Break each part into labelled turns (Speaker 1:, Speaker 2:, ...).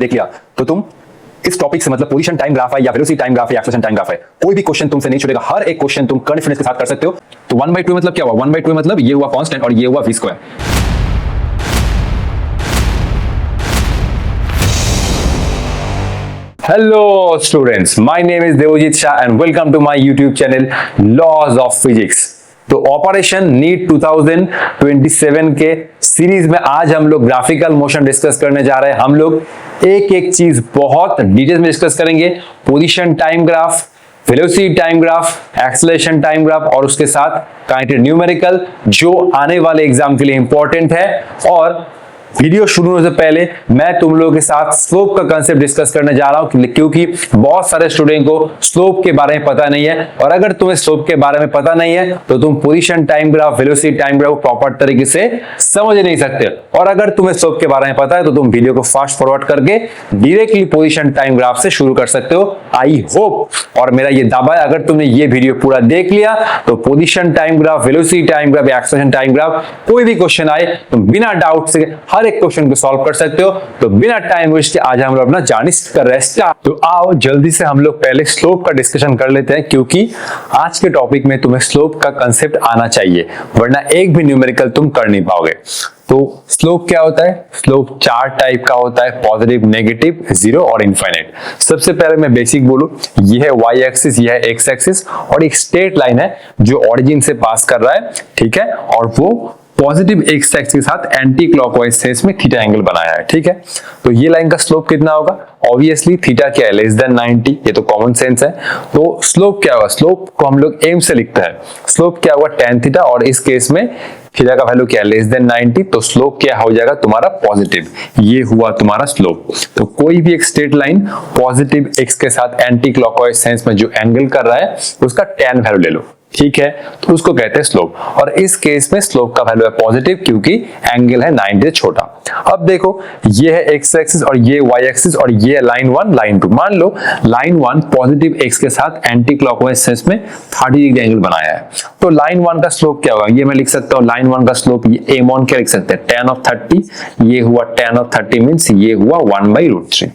Speaker 1: देख लिया तो तुम इस टॉपिक से मतलब पोजीशन टाइम ग्राफ है या वेलोसिटी टाइम ग्राफ है या एक्सेलरेशन टाइम ग्राफ है, कोई भी क्वेश्चन तुमसे नहीं छूटेगा। हर एक क्वेश्चन तुम कॉन्फिडेंस के साथ कर सकते हो। तो 1/2 मतलब क्या हुआ? 1/2 मतलब ये हुआ कांस्टेंट और ये हुआ v square. Hello students, my name is Devjit Shah and welcome to my YouTube channel laws of physics. तो ऑपरेशन नीट 2027 के सीरीज में आज हम लोग ग्राफिकल मोशन डिस्कस करने जा रहे हैं। हम लोग एक एक चीज बहुत डिटेल में डिस्कस करेंगे। Position time graph, velocity time graph, acceleration time graph और उसके साथ काइनेटिक न्यूमेरिकल जो आने वाले एग्जाम के लिए इंपॉर्टेंट है। और वीडियो शुरू होने से पहले मैं तुम लोगों के साथ स्लोप का कांसेप्ट डिस्कस करने जा रहा हूं, क्योंकि बहुत सारे स्टूडेंट को स्लोप के बारे में पता नहीं है। और अगर तुम्हें स्लोप के बारे में पता नहीं है तो तुम position time graph, velocity time graph को प्रॉपर तरीके से समझ नहीं सकते। और अगर तुम्हें स्लोप के बारे में पता है तो तुम वीडियो को फास्ट फॉरवर्ड करके डायरेक्टली पोजीशन टाइम ग्राफ से शुरू कर सकते हो। आई होप और मेरा ये दावा है, अगर तुमने ये वीडियो पूरा देख लिया तो position time graph, velocity time graph या एक्सेलरेशन टाइम ग्राफ कोई भी क्वेश्चन आए तुम बिना डाउट से हर एक क्वेश्चन को सॉल्व कर सकते हो। तो बिना टाइम वेस्ट के आज हम लोग अपना जर्नी कर रहे हैं। तो आओ जल्दी से हम लोग पहले स्लोप का डिस्कशन कर लेते हैं, क्योंकि आज के टॉपिक में तुम्हें स्लोप का कांसेप्ट आना चाहिए, वरना एक भी न्यूमेरिकल तुम कर नहीं पाओगे। तो स्लोप क्या होता है? स्लोप चार टाइप का होता है, पॉजिटिव, नेगेटिव, जीरो और इनफाइनाइट। सबसे पहले मैं बेसिक बोलूं, ये है वाई एक्सिस, ये है एक्स एक्सिस और एक स्ट्रेट लाइन है जो ओरिजिन से पास कर रहा है, ठीक है, और वो पॉजिटिव एक्स एक्सिस के साथ एंटी क्लॉकवाइज सेंस में थीटा एंगल बनाया है, ठीक है। तो ये लाइन का स्लोप कितना होगा? ऑब्वियसली थीटा क्या है? लेस देन 90, ये तो कॉमन सेंस है। तो स्लोप क्या होगा? स्लोप को हम लोग एम से लिखते हैं। स्लोप क्या होगा? tan थीटा, और इस केस में थीटा का वैल्यू क्या है? लेस देन 90, तो स्लोप क्या हो जाएगा तुम्हारा? पॉजिटिव। ये हुआ तुम्हारा स्लोप। तो कोई भी एक स्ट्रेट लाइन पॉजिटिव एक्स के साथ एंटी क्लॉकवाइज सेंस में जो एंगल कर रहा है उसका tan वैल्यू ले लो, ठीक है, तो उसको कहते हैं स्लोप। और इस केस में स्लोप का वैल्यू है पॉजिटिव, क्योंकि एंगल है 90 से छोटा। अब देखो, ये है एक्स एक्सिस और ये वाई एक्सिस और ये है लाइन 1, लाइन 2। मान लो लाइन 1 पॉजिटिव एक्स के साथ एंटी क्लॉकवाइज सेंस में 30 डिग्री एंगल बनाया है। तो लाइन 1 का स्लोप क्या होगा? ये मैं लिख सकता हूँ, लाइन 1 का स्लोप ये एम ऑन क्या लिख सकते हैं? tan of 30। ये हुआ tan of 30 मींस ये हुआ 1/√3।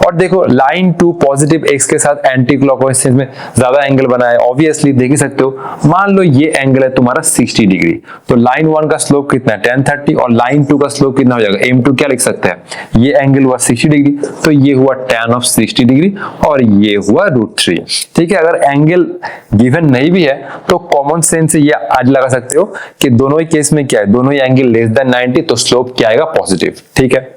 Speaker 1: और देखो लाइन 2 पॉजिटिव एक्स के साथ एंटी क्लॉकवाइज सेंस में ज्यादा एंगल बनाया है, ऑब्वियसली देख ही सकते हो। मान लो ये एंगल है तुम्हारा 60 डिग्री, तो लाइन 1 का स्लोप कितना है? tan 30 और लाइन 2 का स्लोप कितना हो जाएगा? m2 क्या लिख सकते हैं? ये एंगल हुआ 60 डिग्री, तो ये हुआ tan of 60 डिग्री और ये हुआ √3, ठीक है। अगर एंगल गिवन नहीं भी है तो कॉमन सेंस से ये आज लगा सकते हो कि दोनों ही केस में क्या है? दोनों ही एंगल लेस देन 90, तो स्लोप क्या आएगा? पॉजिटिव, ठीक है।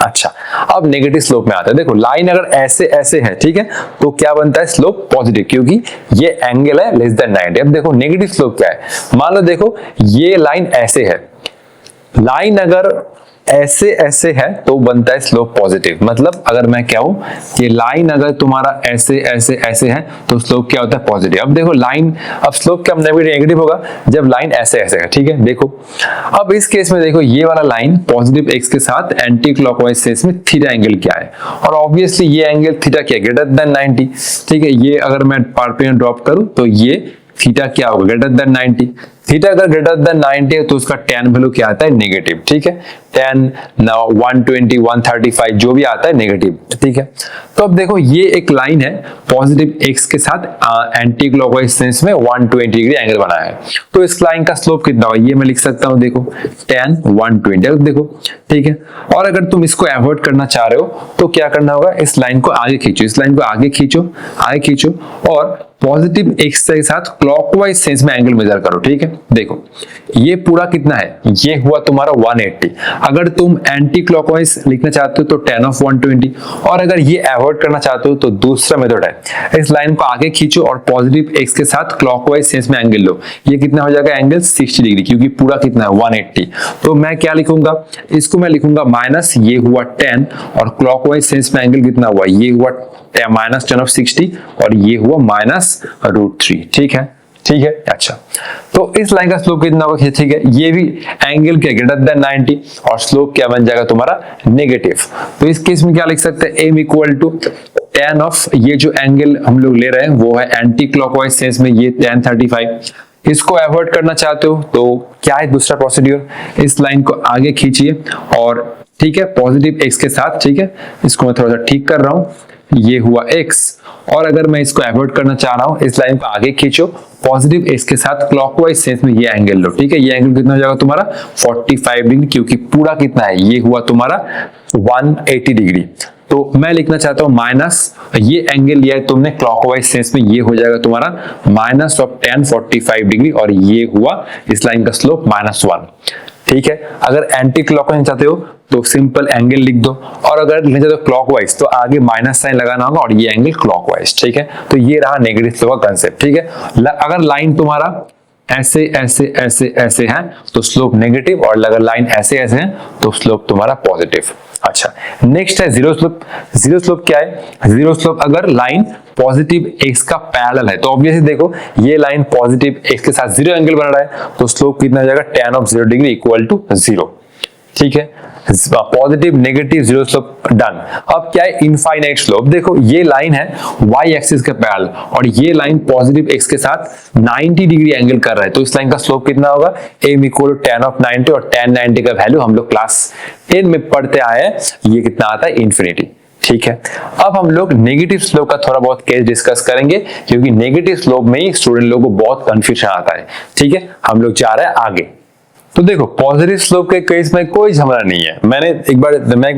Speaker 1: अच्छा, अब नेगेटिव स्लोप में आता है। देखो लाइन अगर ऐसे ऐसे है, ठीक है, तो क्या बनता है? स्लोप पॉजिटिव, क्योंकि ये एंगल है लेस देन 90। अब देखो नेगेटिव स्लोप क्या है? मान लो देखो ये लाइन ऐसे है, लाइन अगर ऐसे ऐसे है तो बनता है स्लोप पॉजिटिव। मतलब अगर मैं कहूं कि लाइन अगर तुम्हारा ऐसे ऐसे ऐसे है तो स्लोप क्या होता है? पॉजिटिव। अब देखो लाइन, अब स्लोप क्या नेगेटिव होगा जब लाइन ऐसे ऐसे है, ठीक है। देखो अब इस केस में देखो ये वाला लाइन पॉजिटिव एक्स के साथ एंटी क्लॉकवाइज सेंस में थीटा एंगल क्या है? और ऑब्वियसली ये एंगल थीटा क्या है? ग्रेटर देन 90, ठीक है। ये अगर मैं पार्ट पे ड्रॉप करूं तो ये थीटा क्या होगा? Greater than 90। थीटा अगर ग्रेटर देन 90 है तो उसका tan वैल्यू क्या आता है? नेगेटिव, ठीक है। tan 120, 135 जो भी आता है नेगेटिव, ठीक है। तो अब देखो ये एक लाइन है पॉजिटिव एक्स के साथ एंटी क्लॉकवाइज सेंस में 120 डिग्री एंगल बनाया है, तो इस लाइन का स्लोप कितना होगा? ये मैं लिख सकता हूं, देखो tan 120, देखो, ठीक है। और अगर तुम इसको अवॉइड करना चाह रहे हो तो क्या करना होगा? इस लाइन को आगे खींचो, इस लाइन को आगे खींचो, आगे खींचो और पॉजिटिव एक्स के साथ क्लॉकवाइज सेंस में एंगल मेजर करो, ठीक है। देखो ये पूरा कितना है? ये हुआ तुम्हारा 180। अगर तुम एंटी क्लॉकवाइज लिखना चाहते हो तो tan of 120, और अगर ये अवॉइड करना चाहते हो तो दूसरा मेथड है, इस लाइन को आगे खींचो और पॉजिटिव एक्स के साथ क्लॉकवाइज सेंस में एंगल लो। ये कितना हो जाएगा? एंगल 60 डिग्री, क्योंकि पूरा कितना है? 180। तो मैं क्या लिखूंगा? इसको मैं लिखूंगा माइनस, ये हुआ 10 और क्लॉकवाइज सेंस में एंगल कितना हुआ? ये हुआ माइनस 10 of 60 और ये हुआ माइनस √3, ठीक है, ठीक है। अच्छा, तो इस लाइन का स्लोप कितना होगा? ठीक है, ये भी एंगल क्या? ग्रेटर देन 90 और स्लोप क्या बन जाएगा तुम्हारा? नेगेटिव। तो इस केस में क्या लिख सकते हैं? m equal to tan of, ये जो एंगल हम लोग ले रहे हैं वो है एंटी क्लॉकवाइज सेंस में ये tan 35। इसको अवॉइड करना चाहते हो तो क्या है दूसरा प्रोसीड्यूर? इस लाइन को आगे खींचिए और ठीक है, पॉजिटिव x के साथ, ठीक है, इसको मैं थोड़ा सा ठीक कर रहा हूं, ये हुआ x। और अगर मैं इसको एवॉइड करना चाह रहा हूं, इस लाइन को आगे खींचो, पॉजिटिव x के साथ क्लॉकवाइज सेंस में ये एंगल लो, ठीक है। ये एंगल कितना हो जाएगा तुम्हारा 45 डिग्री, क्योंकि पूरा कितना है, ये हुआ तुम्हारा 180 डिग्री। तो मैं लिखना चाहता हूं माइनस, ये एंगल लिया है तुमने क्लॉकवाइज सेंस में, ये हो जाएगा तुम्हारा माइनस ऑफ tan 45 डिग्री, और ये हुआ इस लाइन का स्लोप -1, ठीक है। अगर एंटी क्लॉकवाइज चाहते हो तो सिंपल एंगल लिख दो, और अगर लिखना चाहते हो क्लॉकवाइज तो आगे माइनस साइन लगाना होगा, और ये एंगल क्लॉकवाइज, ठीक है। तो ये रहा नेगेटिव स्लोप का कंसेप्ट, ठीक है। अगर लाइन तुम्हारा ऐसे ऐसे ऐसे ऐसे है तो स्लोप नेगेटिव, और अगर लाइन ऐसे ऐसे है तो स्लोप तुम्हारा पॉजिटिव। अच्छा, नेक्स्ट है जीरो स्लोप। जीरो स्लोप क्या है? जीरो स्लोप अगर लाइन पॉजिटिव x का पैरेलल है, तो ऑब्वियसली देखो ये लाइन पॉजिटिव x के साथ जीरो एंगल बना रहा है, तो स्लोप कितना हो जाएगा tan of 0 degree equal to 0, ठीक है। Positive negative zero slope done. अब क्या है इनफाइनाइट स्लोप? देखो ये लाइन है y एक्सिस के पैरेलल, और ये लाइन पॉजिटिव x के साथ 90 डिग्री एंगल कर रहा है, तो इस लाइन का स्लोप कितना होगा? m equal to tan of 90, और tan 90 का वैल्यू हम लोग क्लास 10 में पढ़ते आए हैं, ये कितना आता है? इन्फिनिटी, ठीक है। अब हम लोग नेगेटिव स्लोप का थोड़ा बहुत केस डिस्कस करेंगे, क्योंकि नेगेटिव स्लोप में ही स्टूडेंट लोगों को बहुत कंफ्यूजन आता है, ठीक है। हम लोग जा रहे हैं आगे। तो देखो पॉजिटिव स्लोप के केस में कोई झमेला नहीं है, मैं एक बार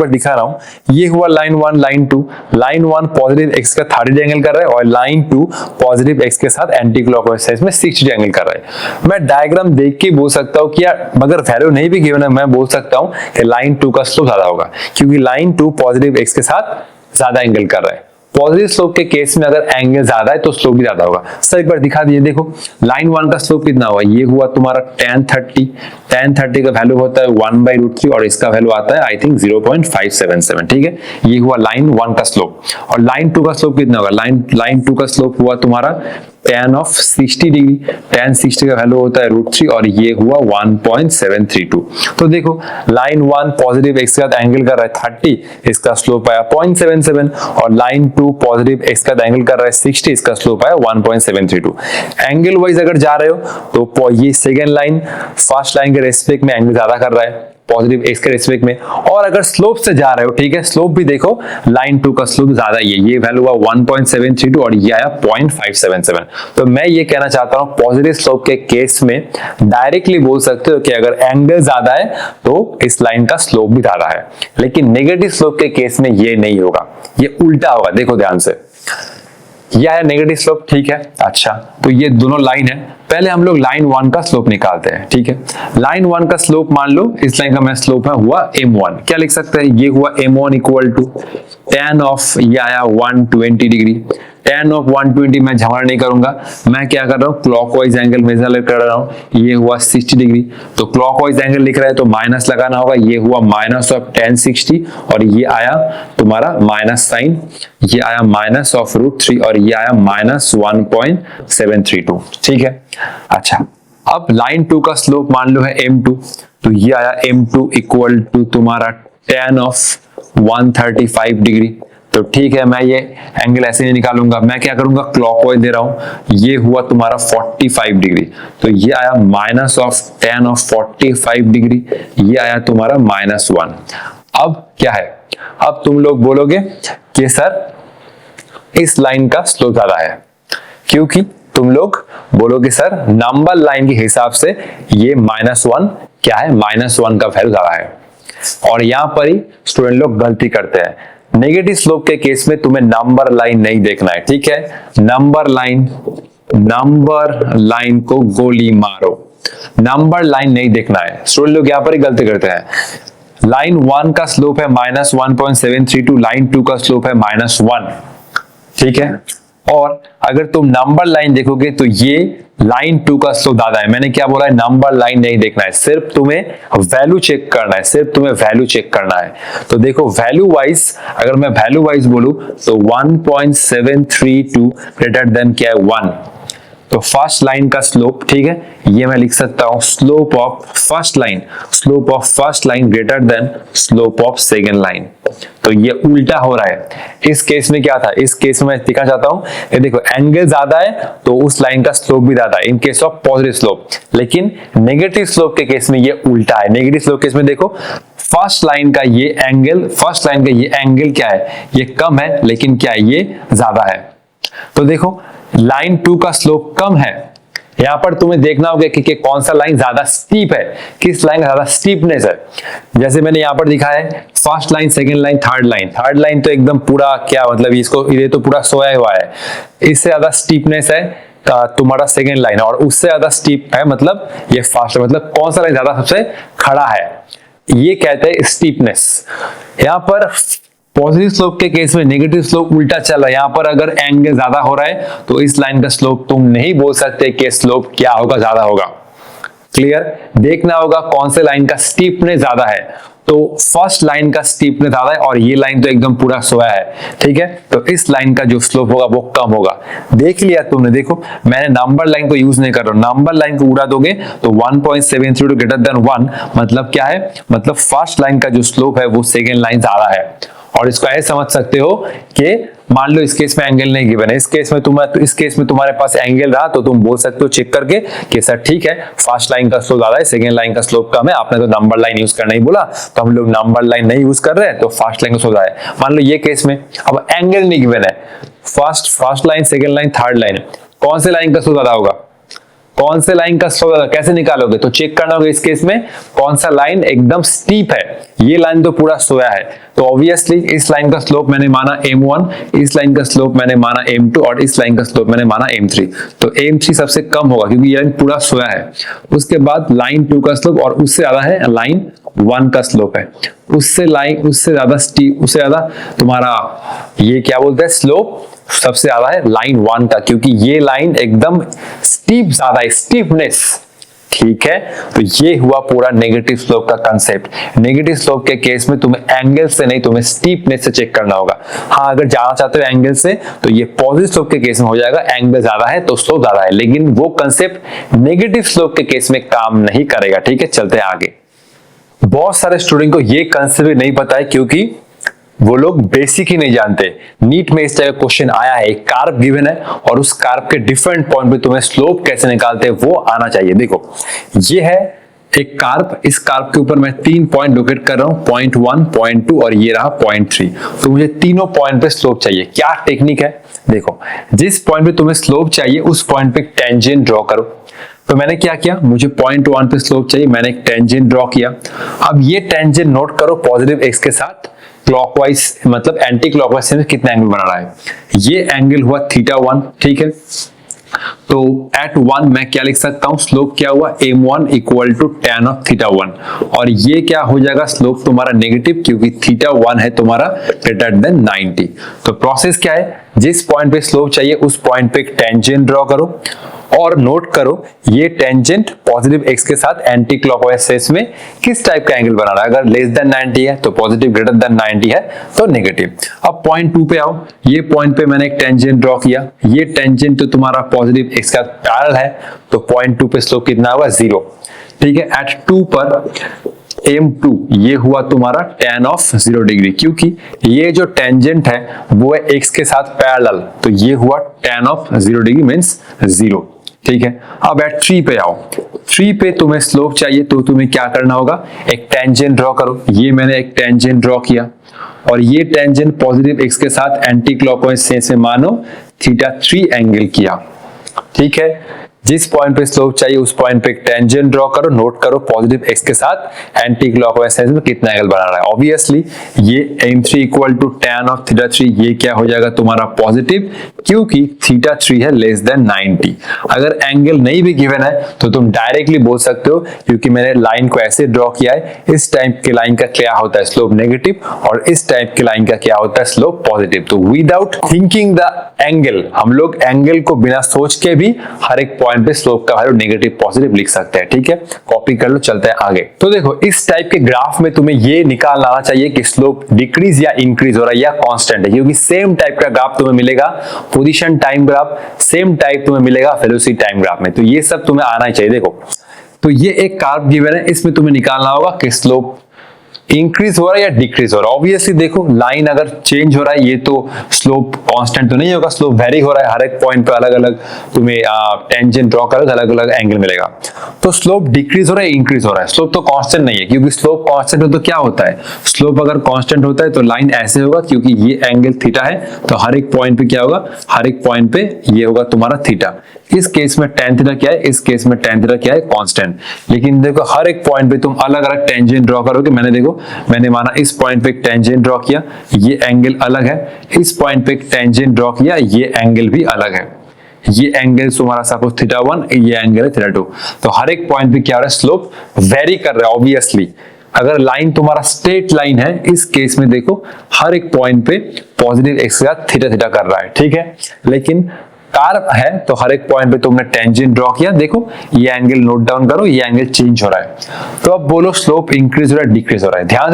Speaker 1: दिखा रहा हूं। ये हुआ line 1, line 2। Line 1 positive x का 30 एंगल कर रहा है, और लाइन 2 पॉजिटिव x के साथ एंटी क्लॉकवाइज साइड में 60 एंगल कर रहा है। मैं डायग्राम देख के बोल सकता हूं कि यार अगर वैल्यू नहीं भी गिवन है, मैं बोल सकता हूं कि लाइन 2 का स्लोप ज्यादा होगा, क्योंकि लाइन 2 पॉजिटिव x के साथ ज्यादा एंगल कर रहा है। पॉजिटिव स्लोप के केस में अगर एंगल ज्यादा है तो स्लोप भी ज्यादा होगा। सर एक बार दिखा दीजिए, देखो लाइन 1 का स्लोप कितना हुआ? ये हुआ तुम्हारा tan 30। tan 30 का वैल्यू होता है 1/√3, और इसका वैल्यू आता है आई थिंक 0.577, ठीक है। ये हुआ लाइन 1 का स्लोप। और लाइन 2 का स्लोप कितना होगा? लाइन 2 का स्लोप हुआ तुम्हारा tan ऑफ 60 डिग्री। tan 60 का वैल्यू होता है √3, और ये हुआ 1.732। तो देखो लाइन 1 पॉजिटिव x का एंगल कर रहा है 30, इसका स्लोप आया 0.77, और लाइन 2 पॉजिटिव x का एंगल कर रहा है 60, इसका स्लोप आया 1.732। एंगल वाइज अगर जा रहे हो तो ये सेकेंड लाइन फर्स्ट लाइन के रेस्पेक्ट में एंगल ज्यादा कर रहा है, पॉजिटिव x के रेस्पेक्ट में। और अगर स्लोप से जा रहे हो, ठीक है, स्लोप भी देखो लाइन 2 का स्लोप ज्यादा ही है, ये वैल्यू हुआ 1.732, और ये आया 0.577। तो मैं ये कहना चाहता हूं पॉजिटिव स्लोप के केस में डायरेक्टली बोल सकते हो कि अगर एंगल ज्यादा है तो इस लाइन का स्लोप भी ज्यादा है, लेकिन नेगेटिव स्लोप के केस में ये नहीं होगा, ये उल्टा होगा। देखो ध्यान से, यह है नेगेटिव स्लोप, ठीक है। अच्छा, तो ये दोनों लाइन है। पहले हम लोग लाइन 1 का स्लोप निकालते हैं, ठीक है। लाइन 1 का स्लोप मान लो, इस लाइन का मैं स्लोप है हुआ m1। क्या लिख सकते हैं? ये हुआ m1 equal to tan of, ये आया 120 डिग्री। tan ऑफ 120 मैं झमाड़ नहीं करूंगा, मैं क्या कर रहा हूँ क्लॉकवाइज एंगल मेजर कर रहा हूँ। ये हुआ 60 डिग्री, तो क्लॉकवाइज एंगल लिख रहा है तो माइनस लगाना होगा। ये हुआ माइनस ऑफ tan 60, और ये आया तुम्हारा माइनस साइन, ये आया माइनस ऑफ √3, और ये आया माइनस 1.732, ठीक है। अच्छा, अब लाइन 2 का स्लोप मान लो है m2, तो ये आया m2 इक्वल टू तुम्हारा tan ऑफ 135 डिग्री। तो ठीक है, मैं ये एंगल ऐसे नहीं निकालूंगा, मैं क्या करूंगा क्लॉकवाइज दे रहा हूं। ये हुआ तुम्हारा 45 डिग्री, तो ये आया minus of tan of 45 degree, ये आया तुम्हारा -1। अब क्या है? अब तुम लोग बोलोगे कि सर इस लाइन का स्लोप ज्यादा है, क्योंकि तुम लोग बोलोगे सर नंबर लाइन के हिसाब से ये -1 क्या है? -1 का वैल्यू ज्यादा है। और यहां पर ही स्टूडेंट लोग गलती करते हैं। नेगेटिव स्लोप के केस में तुम्हें नंबर लाइन नहीं देखना है, ठीक है। नंबर लाइन को गोली मारो, नंबर लाइन नहीं देखना है। स्टूडेंट लोग यहां पर ही गलती करते हैं। लाइन 1 का स्लोप है -1.732, लाइन 2 का स्लोप है -1, ठीक है। और अगर तुम नंबर लाइन देखोगे तो ये लाइन 2 का स्लोप ज्यादा है। मैंने क्या बोला है? नंबर लाइन नहीं देखना है, सिर्फ तुम्हें वैल्यू चेक करना है, सिर्फ तुम्हें वैल्यू चेक करना है। तो देखो वैल्यू वाइज, अगर मैं वैल्यू वाइज बोलूं तो 1.732 ग्रेटर देन क्या है? 1। तो फर्स्ट लाइन का स्लोप, ठीक है, ये मैं लिख सकता हूं slope of first line greater than slope of second line. तो ये उल्टा हो रहा है। इस केस में क्या था? इस केस में मैं दिखाना चाहता हूं कि देखो एंगल ज्यादा है तो उस लाइन का स्लोप भी ज्यादा है in case of positive slope, लेकिन नेगेटिव स्लोप के केस में ये उल्टा है। नेगेटिव स्लोप केस में देखो फर्स्ट लाइन का ये एंगल क्या है, ये कम है, लेकिन क्या है, ये ज्यादा है। तो देखो लाइन 2 का स्लोप कम है, यहां पर तुम्हें देखना होगा कि कौन सा लाइन ज्यादा स्टीप है, किस लाइन का ज्यादा स्टीपनेस है। जैसे मैंने यहां पर दिखा है first line, second line, third line तो एकदम पूरा क्या मतलब इसको, ये तो पूरा सोया हुआ है, इससे ज्यादा स्टीपनेस है तुम्हारा सेकंड लाइन, और उससे ज्यादा स्टीप है मतलब ये फास्ट, मतलब कौन सा लाइन ज्यादा सबसे खड़ा है, ये कहते हैं स्टीपनेस। यहां पर पॉजिटिव स्लोप के केस में नेगेटिव स्लोप उल्टा चल रहा है, यहां पर अगर एंगल ज्यादा हो रहा है तो इस लाइन का स्लोप तुम नहीं बोल सकते कि स्लोप क्या होगा, ज्यादा होगा। क्लियर, देखना होगा कौन से लाइन का स्टीपनेस ज्यादा है, तो फर्स्ट लाइन का स्टीपनेस ज्यादा है और ये लाइन तो एकदम पूरा सोया है, ठीक है, तो इस लाइन का जो स्लोप होगा वो कम होगा। देख लिया तुमने, देखो मैंने नंबर लाइन को यूज नहीं कर रहा, नंबर लाइन को उड़ा दोगे तो 1.73 टू ग्रेटर देन 1 मतलब क्या है, मतलब फर्स्ट लाइन का जो स्लोप है वो सेकेंड लाइन ज्यादा है। और इसको ऐसे समझ सकते हो कि मान लो इस केस में एंगल नहीं गिवन है, इस केस में तुम्हारे पास एंगल रहा तो तुम बोल सकते हो चेक करके कि सर ठीक है फर्स्ट लाइन का स्लोप ज्यादा है, सेकंड लाइन का स्लोप कम है, आपने तो नंबर लाइन यूज करना ही बोला तो हम लोग नंबर लाइन नहीं यूज कर रहे हैं, तो फर्स्ट लाइन का स्लोप ज्यादा है। मान लो ये केस में अब एंगल नहीं गिवन है, first line, second line, third line, कौन से लाइन का स्लोप ज्यादा होगा, कौन से लाइन का स्लोप ज्यादा कैसे निकालोगे, तो चेक करना होगा इस केस में कौन सा लाइन एकदम स्टीप है, ये लाइन तो पूरा सोया है, तो ऑब्वियसली इस लाइन का स्लोप मैंने माना m1, इस लाइन का स्लोप मैंने माना m2 और इस लाइन का स्लोप मैंने माना m3, तो m3 सबसे कम होगा क्योंकि ये लाइन पूरा सोया है। उसके बाद लाइन 2 का स्लोप और उससे ज्यादा है लाइन 1 का स्लोप है, उससे ज्यादा तुम्हारा ये क्या बोलते हैं स्लोप सबसे ज्यादा है लाइन 1 का, क्योंकि ये लाइन एकदम स्टीप ज्यादा है, स्टीपनेस, ठीक है। तो ये हुआ पूरा नेगेटिव स्लोप का कंसेप्ट। नेगेटिव स्लोप के केस में तुम्हें एंगल से नहीं, तुम्हें स्टीपनेस से चेक करना होगा। हाँ, अगर जाना चाहते हो एंगल से तो ये पॉजिटिव स्लोप के केस में हो जाएगा, एंगल ज्यादा है तो स्लोप ज्यादा है, लेकिन वो कंसेप्ट नेगेटिव स्लोप के केस में काम नहीं करेगा, ठीक है। चलते हैं आगे। बहुत सारे स्टूडेंट को ये कंसेप्ट नहीं पता है क्योंकि वो लोग बेसिक ही नहीं जानते। नीट में इस तरह का क्वेश्चन आया है, एक कार्व गिवन है और उस कार्व के डिफरेंट पॉइंट पे तुम्हें स्लोप कैसे निकालते हैं वो आना चाहिए। देखो ये है एक कार्व, इस कार्व के ऊपर मैं 3 पॉइंट लोकेट कर रहा हूं, पॉइंट 1, पॉइंट 2 और ये रहा पॉइंट 3। तो मुझे तीनों पॉइंट पे स्लोप चाहिए। क्या टेक्निक है, देखो जिस पॉइंट पे तुम्हें स्लोप चाहिए उस पॉइंट पे टेंजेंट ड्रॉ करो। तो मैंने क्या किया, मुझे पॉइंट 1 पे स्लोप चाहिए, मैंने एक टेंजेंट ड्रॉ किया। अब ये टेंजेंट नोट करो पॉजिटिव एक्स के साथ क्लॉकवाइज मतलब एंटी क्लॉकवाइज से कितना एंगल बना रहा है, ये एंगल हुआ θ1, ठीक है। तो एट 1 मैं क्या लिख सकता हूं, स्लोप क्या हुआ m1 equal to tan of θ1, और ये क्या हो जाएगा स्लोप तुम्हारा नेगेटिव क्योंकि θ1 है तुम्हारा ग्रेटर देन 90। तो प्रोसेस क्या है, जिस पॉइंट पे स्लोप चाहिए उस पॉइंट पे एक टेंजेंट ड्रॉ करो और नोट करो ये टेंजेंट पॉजिटिव एक्स के साथ एंटी क्लॉकवाइज सेंस में किस टाइप का एंगल बना रहा है। अगर लेस देन 90 है तो पॉजिटिव, ग्रेटर देन 90 है तो नेगेटिव। अब पॉइंट 2 पे आओ, ये पॉइंट पे मैंने एक टेंजेंट ड्रॉ किया, ये टेंजेंट तो तुम्हारा पॉजिटिव एक्स का पैरेलल है, तो पॉइंट 2 पे स्लोप कितना होगा 0, ठीक है। एट 2 पर m2 ये हुआ तुम्हारा tan ऑफ 0 डिग्री, क्योंकि ये जो टेंजेंट है वो है x के साथ पैरेलल, तो ये हुआ tan ऑफ 0 डिग्री मींस 0, ठीक है। अब एट 3 पे आओ, 3 पे तुम्हें स्लोप चाहिए तो तुम्हें क्या करना होगा, एक टेंजेंट ड्रॉ करो। ये मैंने एक टेंजेंट ड्रॉ किया और ये टेंजेंट पॉजिटिव एक्स के साथ एंटी क्लॉकवाइज सेंस में मानो θ3 एंगल किया, ठीक है। जिस पॉइंट पे स्लोप चाहिए उस पॉइंट पे एक टेंजेंट ड्रॉ करो, नोट करो पॉजिटिव एक्स के साथ एंटी क्लॉकवाइज सेंस में कितना एंगल बना रहा है। ऑब्वियसली ये m3 equal to tan of θ3, ये क्या हो जाएगा तुम्हारा पॉजिटिव क्योंकि θ3 है लेस देन 90। अगर एंगल नहीं भी गिवन है तो तुम डायरेक्टली बोल सकते हो, क्योंकि मैंने लाइन को ऐसे ड्रॉ किया है, इस टाइप के लाइन का क्या होता है स्लोप नेगेटिव और इस टाइप के लाइन का क्या होता है स्लोप पॉजिटिव। तो विदाउट थिंकिंग द एंगल, हम लोग एंगल को बिना सोच के भी हर एक पॉइंट पे स्लोप का वैल्यू नेगेटिव पॉजिटिव लिख सकते हैं, ठीक है। कॉपी कर लो, चलते हैं आगे। तो देखो इस टाइप के ग्राफ में तुम्हें ये निकालना आना चाहिए कि स्लोप डिक्रीज या इंक्रीज हो रहा है या कांस्टेंट है, क्योंकि सेम टाइप का ग्राफ तुम्हें मिलेगा position time graph, same type तुम्हें मिलेगा वेलोसिटी टाइम ग्राफ में, तो ये सब तुम्हें आना ही चाहिए। देखो तो ये एक कर्व गिवन है, इसमें तुम्हें निकालना होगा कि स्लोप इंक्रीज हो रहा है या डिक्रीज हो रहा है? ऑब्वियसली देखो लाइन अगर चेंज हो रहा है, ये तो स्लोप कांस्टेंट तो नहीं होगा, स्लोप वेरी हो रहा है, हर एक पॉइंट पे अलग अलग तुम्हें टेंजेंट ड्रॉ करोगे अलग अलग एंगल मिलेगा। तो स्लोप डिक्रीज हो रहा है, इंक्रीज हो रहा है? स्लोप तो कांस्टेंट नहीं है, क्योंकि स्लोप कांस्टेंट हो तो क्या होता है, स्लोप अगर कांस्टेंट होता है तो लाइन ऐसे होगा, क्योंकि ये एंगल थीटा है, तो हर एक पॉइंट पे क्या होगा, हर एक पॉइंट पे ये होगा तुम्हारा थीटा। इस केस में tan थीटा क्या है, इस केस में tan थीटा क्या है, कांस्टेंट। लेकिन देखो हर एक पॉइंट पे तुम अलग अलग टेंजेंट ड्रॉ करोगे। मैंने माना इस पॉइंट पे एक टेंजेंट ड्रॉ किया, ये एंगल अलग है, इस पॉइंट पे एक टेंजेंट ड्रॉ किया, ये एंगल भी अलग है, ये एंगल तुम्हारा सपोज θ1, ये एंगल है θ2। तो हर एक पॉइंट पे क्या हो रहा है, स्लोप वेरी कर रहा है। ऑब्वियसली अगर लाइन तुम्हारा स्ट्रेट लाइन है, इस केस में देखो हर एक पॉइंट पे पॉजिटिव एक्स के साथ थीटा थीटा कर रहा है, ठीक है। लेकिन कर्व है तो हर एक पॉइंट पे तुमने टेंजेंट ड्रॉ किया, देखो ये एंगल नोट डाउन करो, ये एंगल चेंज हो रहा है। तो अब बोलो स्लोप इंक्रीज हो रहा है, डिक्रीज हो रहा है? ध्यान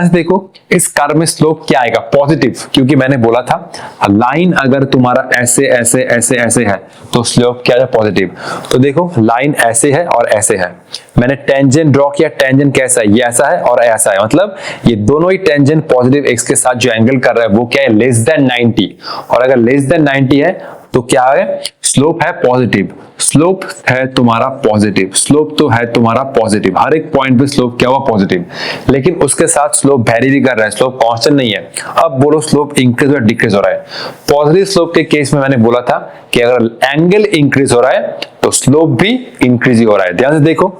Speaker 1: से देखो इस कर्व में स्लोप क्या आएगा, पॉजिटिव, क्योंकि मैंने बोला था लाइन अगर तुम्हारा ऐसे ऐसे ऐसे ऐसे है तो स्लोप क्या है, पॉजिटिव। तो देखो लाइन ऐसे है और ऐसे है, मैंने टेंजेंट ड्रॉ किया, टेंजेंट कैसा है, ये ऐसा है और ऐसा है, मतलब ये दोनों ही टेंजेंट पॉजिटिव एक्स के साथ जो एंगल कर रहा है वो क्या है, लेस देन 90। और अगर लेस देन 90 है तो क्या है, स्लोप है पॉजिटिव, स्लोप है तुम्हारा पॉजिटिव, स्लोप तो है तुम्हारा पॉजिटिव, हर एक पॉइंट पे स्लोप क्या हुआ, पॉजिटिव। लेकिन उसके साथ स्लोप वेरी भी कर रहा है, स्लोप कांस्टेंट नहीं है। अब बोलो स्लोप इंक्रीज और डिक्रीज हो रहा है? पॉजिटिव स्लोप के केस में मैंने बोला था कि अगर एंगल इंक्रीज हो रहा है तो स्लोप भी इंक्रीज ही हो रहा है। ध्यान से देखो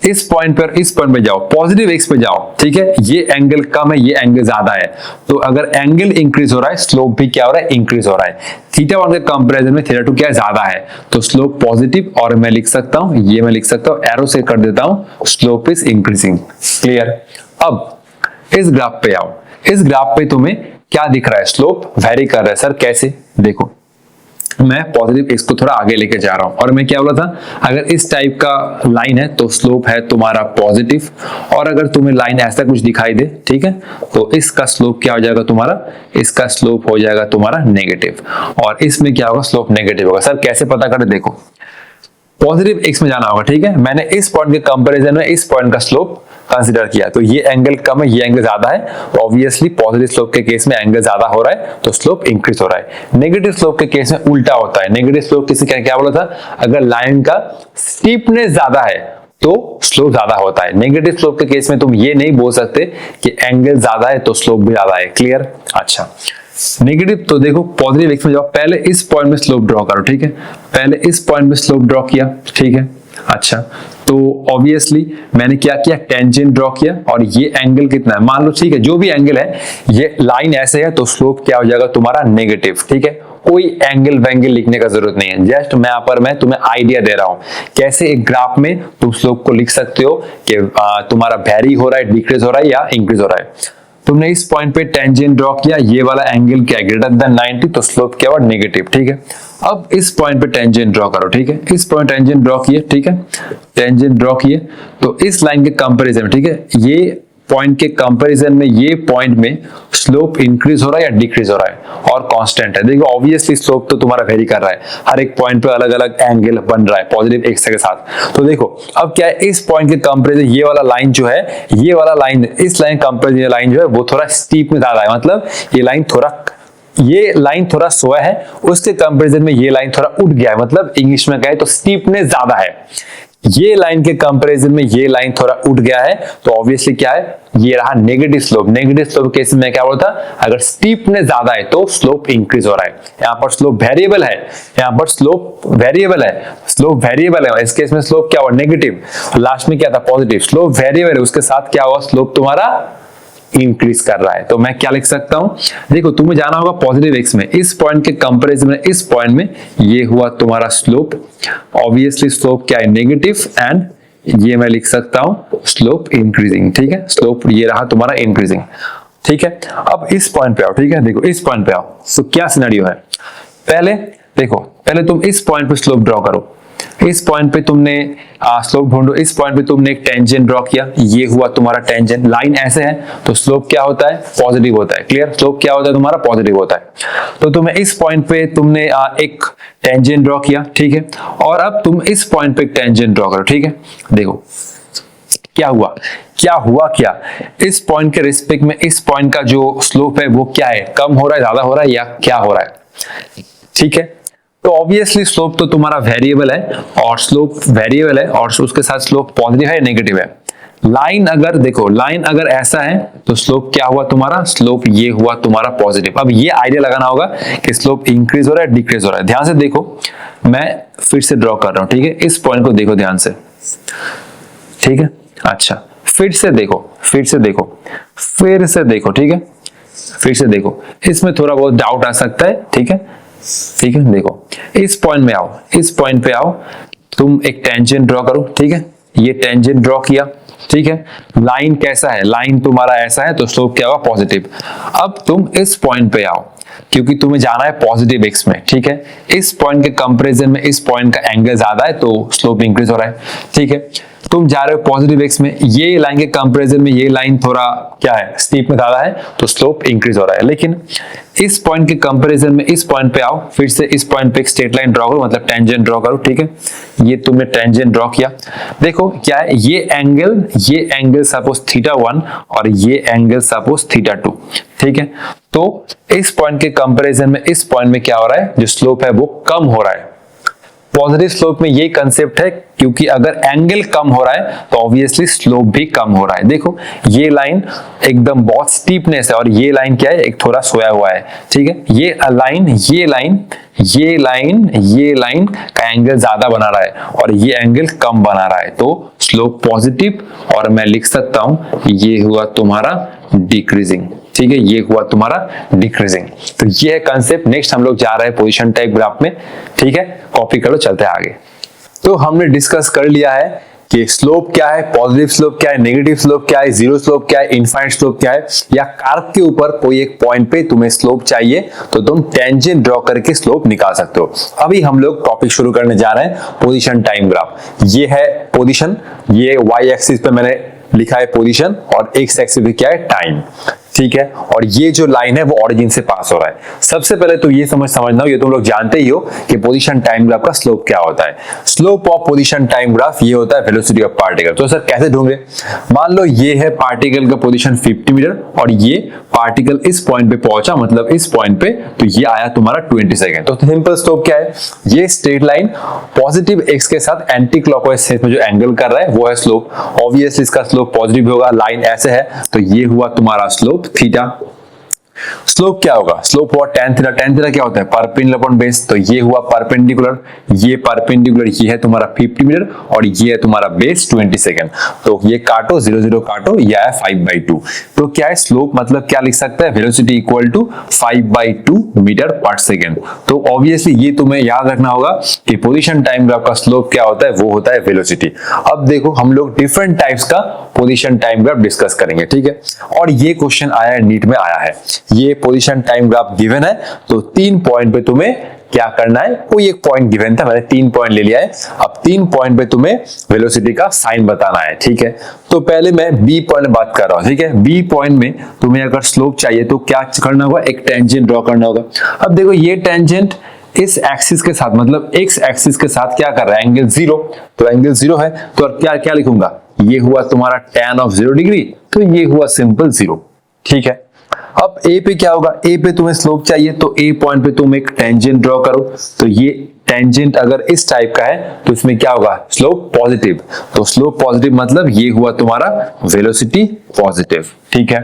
Speaker 1: इस पॉइंट पर, इस पॉइंट पे जाओ, पॉजिटिव एक्स पे जाओ, ठीक है, ये एंगल कम है, ये एंगल ज्यादा है, तो अगर एंगल इंक्रीज हो रहा है स्लोप भी क्या हो रहा है, इंक्रीज हो रहा है। θ1 के कंपैरिजन में θ2 क्या ज्यादा है, तो स्लोप पॉजिटिव, और मैं लिख सकता हूं, ये मैं लिख सकता हूं, एरो से कर देता हूं, स्लोप इज इंक्रीजिंग। क्लियर? अब इस ग्राफ पे आओ, इस ग्राफ पे तुम्हें क्या दिख रहा है, स्लोप वेरी कर रहा है। सर कैसे? देखो मैं पॉजिटिव एक्स को थोड़ा आगे लेके जा रहा हूं, और मैं क्या बोला था, अगर इस टाइप का लाइन है तो स्लोप है तुम्हारा पॉजिटिव, और अगर तुम्हें लाइन ऐसा कुछ दिखाई दे, ठीक है, तो इसका स्लोप क्या हो जाएगा तुम्हारा, इसका स्लोप हो जाएगा तुम्हारा नेगेटिव, और इसमें क्या होगा, स्लोप नेगेटिव होगा। सर कैसे पता करें? देखो पॉजिटिव एक्स में जाना होगा, ठीक है, मैंने इस पॉइंट के कंपैरिजन में इस पॉइंट का स्लोप कंसीडर किया, तो ये एंगल कम है, ये एंगल ज्यादा है, तो ऑब्वियसली पॉजिटिव स्लोप के केस में एंगल ज्यादा हो रहा है तो स्लोप इंक्रीज हो रहा है। नेगेटिव स्लोप के केस में उल्टा होता है। नेगेटिव स्लोप किसी क्या बोला था, अगर लाइन का स्टीपनेस ज्यादा है तो स्लोप ज्यादा होता है। नेगेटिव स्लोप के केस में तुम ये नहीं बोल सकते कि एंगल ज्यादा है तो स्लोप भी ज्यादा है। क्लियर? अच्छा, नेगेटिव तो देखो पॉजिटिव एक्स में जाओ, पहले इस पॉइंट में स्लोप ड्रॉ करो, ठीक है, पहले इस पॉइंट में स्लोप ड्रॉ किया, ठीक है। अच्छा, तो ऑब्वियसली मैंने क्या किया, टेंजेंट ड्रॉ किया, और ये एंगल कितना है, मान लो, ठीक है, जो भी एंगल है, ये लाइन ऐसे है तो स्लोप क्या हो जाएगा तुम्हारा, नेगेटिव, ठीक है। कोई एंगल वेंगल लिखने का जरूरत नहीं है, जस्ट मैं तुम्हें आइडिया दे रहा हूं कैसे एक ग्राफ में तुम स्लोप को लिख सकते हो कि तुम्हारा वेरी हो रहा है, डिक्रीज हो रहा है या इंक्रीज हो रहा है। तुमने इस पॉइंट पे टेंजेंट ड्रॉ किया, ये वाला एंगल क्या है, ग्रेटर देन 90, तो स्लोप क्या हुआ, नेगेटिव, ठीक है। अब इस पॉइंट पे टेंजेंट ड्रॉ करो, ठीक है, इस पॉइंट टेंजेंट ड्रॉ किए, ठीक है, टेंजेंट ड्रॉ किए, तो इस लाइन के कंपैरिजन में, ठीक है, ये पॉइंट के कंपैरिजन में ये पॉइंट में स्लोप इंक्रीज हो रहा है या डिक्रीज हो रहा है, और कांस्टेंट है। देखो ऑब्वियसली स्लोप तो तुम्हारा वेरी कर रहा है, हर एक पॉइंट पे अलग अलग एंगल बन रहा है पॉजिटिव एक्स के साथ। तो देखो अब क्या है, इस पॉइंट के कंपैरिजन ये वाला लाइन जो है, ये वाला लाइन, इस लाइन कंपैरिजन लाइन जो है वो थोड़ा स्टीप में ज्यादा है, मतलब ये लाइन थोड़ा सोया है, उसके कंपैरिजन में ये लाइन थोड़ा उठ गया है, मतलब इंग्लिश में कहे तो स्टीपनेस ज्यादा है। ये लाइन के कंपैरिजन में ये लाइन थोड़ा उठ गया है, तो ऑब्वियसली क्या है, ये रहा negative slope. Negative slope case में क्या बोलता, अगर स्टीपनेस ज्यादा है तो स्लोप इंक्रीज हो रहा है। यहाँ पर स्लोप वेरिएबल है, यहाँ पर स्लोप वेरिएबल है, स्लोप वेरिएबल है, इस केस में स्लोप क्या हुआ, नेगेटिव, लास्ट में क्या था, पॉजिटिव। स्लोप वेरिएबल है, उसके साथ क्या हुआ, स्लोप तुम्हारा इंक्रीज कर रहा है। तो मैं क्या लिख सकता हूं, देखो तुम्हें जाना होगा पॉजिटिव एक्स में, इस पॉइंट के कंपैरिजन में इस पॉइंट में ये हुआ तुम्हारा स्लोप, ऑब्वियसली स्लोप क्या है, नेगेटिव, एंड ये मैं लिख सकता हूं स्लोप इंक्रीजिंग, ठीक है, स्लोप ये रहा तुम्हारा इंक्रीजिंग, ठीक है। अब इस पॉइंट पे आओ, ठीक है, देखो इस पॉइंट पे आओ, तो क्या सिनेरियो है, पहले देखो, पहले तुम इस पॉइंट पे स्लोप ड्रॉ करो, इस पॉइंट पे तुमने स्लोप ढूंढो, इस पॉइंट पे तुमने एक टेंजेंट ड्रॉ किया, ये हुआ तुम्हारा टेंजेंट, लाइन ऐसे है तो स्लोप क्या होता है, पॉजिटिव होता है। क्लियर? स्लोप क्या होता है तुम्हारा, पॉजिटिव होता है। तो तुम्हें इस पॉइंट पे तुमने एक टेंजेंट ड्रॉ किया, ठीक है, और अब तुम इस पॉइंट पे एक टेंजेंट ड्रॉ करो, ठीक है। देखो क्या हुआ, क्या इस पॉइंट के रिस्पेक्ट में इस पॉइंट का जो स्लोप है वो क्या है, कम हो रहा है, ज्यादा हो रहा है या क्या हो रहा है। ठीक है, तो ऑब्वियसली स्लोप तो तुम्हारा वेरिएबल है और स्लोप वेरिएबल है और उसके साथ स्लोप पॉजिटिव है नेगेटिव है। लाइन अगर देखो, लाइन अगर ऐसा है तो स्लोप क्या हुआ तुम्हारा, स्लोप ये हुआ तुम्हारा पॉजिटिव। अब ये आइडिया लगाना होगा कि स्लोप इंक्रीज हो रहा है डिक्रीज हो रहा है। ध्यान से देखो, मैं फिर से ड्रॉ कर रहा हूं, ठीक है, इस पॉइंट को देखो ध्यान से, ठीक है। अच्छा, फिर से देखो, फिर से देखो, फिर से देखो, ठीक है, फिर से देखो, इसमें थोड़ा बहुत डाउट आ सकता है, ठीक है, ठीक है। देखो इस पॉइंट में आओ, इस पॉइंट पे आओ, तुम एक टेंजेंट ड्रॉ करो, ठीक है, ये टेंजेंट ड्रॉ किया, ठीक है। लाइन कैसा है, लाइन तुम्हारा ऐसा है तो स्लोप क्या होगा, पॉजिटिव। अब तुम इस पॉइंट पे आओ, क्योंकि तुम्हें जाना है पॉजिटिव एक्स में, ठीक है। इस पॉइंट के कंपैरिजन में इस पॉइंट का एंगल ज्यादा है तो स्लोप इंक्रीज हो रहा है, ठीक है। तुम जा रहे हो पॉजिटिव एक्स में, ये लाइन के कंपैरिजन में ये लाइन थोड़ा क्या है, स्टीप में ज्यादा है तो स्लोप इंक्रीज हो रहा है। लेकिन इस पॉइंट के कंपैरिजन में इस पॉइंट पे आओ, फिर से इस पॉइंट पे एक स्ट्रेट लाइन ड्रॉ करो, मतलब टेंजेंट ड्रॉ करो, ठीक है। ये तुमने टेंजेंट ड्रॉ किया, देखो क्या है, ये एंगल सपोज θ1 और ये एंगल सपोज θ2, ठीक है। तो इस पॉइंट के कंपैरिजन में इस पॉइंट में क्या हो रहा है, जो स्लोप है वो कम हो रहा है। पॉजिटिव स्लोप में ये कंसेप्ट है, क्योंकि अगर एंगल कम हो रहा है तो ऑब्वियसली स्लोप भी कम हो रहा है। देखो ये लाइन एकदम बहुत स्टीपनेस है और ये लाइन क्या है, एक थोड़ा सोया हुआ है, ठीक है। ये लाइन का एंगल ज्यादा बना रहा है और ये एंगल कम बना रहा है, तो स्लोप पॉजिटिव, और मैं लिख सकता हूं ये हुआ तुम्हारा डिक्रीजिंग, ठीक है, ये हुआ तुम्हारा डिक्रीजिंग। तो ये है कंसेप्ट। नेक्स्ट हम लोग जा रहे हैं पोजीशन टाइप ग्राफ में, ठीक है, कॉपी करो, चलते हैं आगे। तो हमने डिस्कस कर लिया है कि स्लोप क्या है, पॉजिटिव स्लोप क्या है, नेगेटिव स्लोप क्या है, जीरो स्लोप क्या है, इनफाइनाइट स्लोप क्या है, या कर्व के ऊपर कोई एक पॉइंट पे तुम्हें स्लोप चाहिए तो तुम टेंजेंट ड्रॉ करके स्लोप निकाल सकते हो। अभी हम लोग टॉपिक शुरू करने जा रहे हैं पोजीशन टाइम ग्राफ। ये है पोजीशन, ये वाई एक्सिस पे मैंने लिखा है पोजीशन और एक्स एक्सिस पे क्या है, टाइम, ठीक है। और ये जो लाइन है वो ओरिजिन से पास हो रहा है। सबसे पहले तो ये समझना हो, ये तुम लोग जानते ही हो कि पोजीशन टाइम ग्राफ का स्लोप क्या होता है। Slope of position time graph ये होता है वेलोसिटी ऑफ पार्टिकल। तो सर कैसे ढूंढे, मान लो ये है पार्टिकल का पोजीशन 50 मीटर और ये पार्टिकल इस पॉइंट पे पहुंचा, मतलब इस पॉइंट पे, तो ये आया तुम्हारा 20 सेकेंड। तो सिंपल स्लोप क्या है, ये स्ट्रेट लाइन पॉजिटिव एक्स के साथ एंटी क्लॉकवाइज सेंस में जो एंगल कर रहा है वो है स्लोप। ऑब्वियसली इसका स्लोप पॉजिटिव होगा, लाइन ऐसे है तो ये हुआ तुम्हारा स्लोप थीटा। स्लोप क्या होगा, स्लोप हुआ tan थीटा। tan थीटा क्या होता है, परपेंडिकुलर अपॉन बेस, तो ये हुआ परपेंडिकुलर, ये परपेंडिकुलर, ये है तुम्हारा 50 मीटर और ये है तुम्हारा बेस 20 सेकेंड। तो ये काटो, 0 0 काटो, यह है 5/2। तो क्या है स्लोप, मतलब क्या लिख सकते हैं, वेलोसिटी इक्वल टू 5/2 मीटर पर सेकेंड। तो ऑब्वियसली ये तुम्हें याद रखना होगा कि पोजीशन टाइम ग्राफ का स्लोप क्या होता है, वो होता है वेलोसिटी। अब देखो हम लोग डिफरेंट टाइप्स का पोजीशन टाइम ग्राफ डिस्कस करेंगे, ठीक है। और ये क्वेश्चन आया है, नीट में आया है, ये पोजीशन टाइम ग्राफ गिवन है, तो 3 पॉइंट पे तुम्हें क्या करना है, कोई एक पॉइंट गिवन था, मैंने 3 पॉइंट ले लिया है। अब 3 पॉइंट पे तुम्हें वेलोसिटी का साइन बताना है, ठीक है। तो पहले मैं बी पॉइंट में बात कर रहा हूं, ठीक है। बी पॉइंट में तुम्हें अगर स्लोप चाहिए तो क्या करना होगा, एक टेंजेंट ड्रॉ करना होगा। अब देखो ये टेंजेंट इस एक्सिस के साथ, मतलब एक्स एक्सिस के साथ क्या कर रहा है, एंगल 0, तो एंगल 0 है तो क्या क्या लिखूंगा, ये हुआ तुम्हारा tan ऑफ 0 डिग्री, तो ये हुआ सिंपल 0, ठीक है। अब ए पे क्या होगा, ए पे तुम्हें स्लोप चाहिए तो ए पॉइंट पे तुम एक टेंजेंट ड्रॉ करो। तो ये टेंजेंट अगर इस टाइप का है तो इसमें क्या होगा, स्लोप पॉजिटिव। तो स्लोप पॉजिटिव मतलब ये हुआ तुम्हारा वेलोसिटी पॉजिटिव, ठीक है।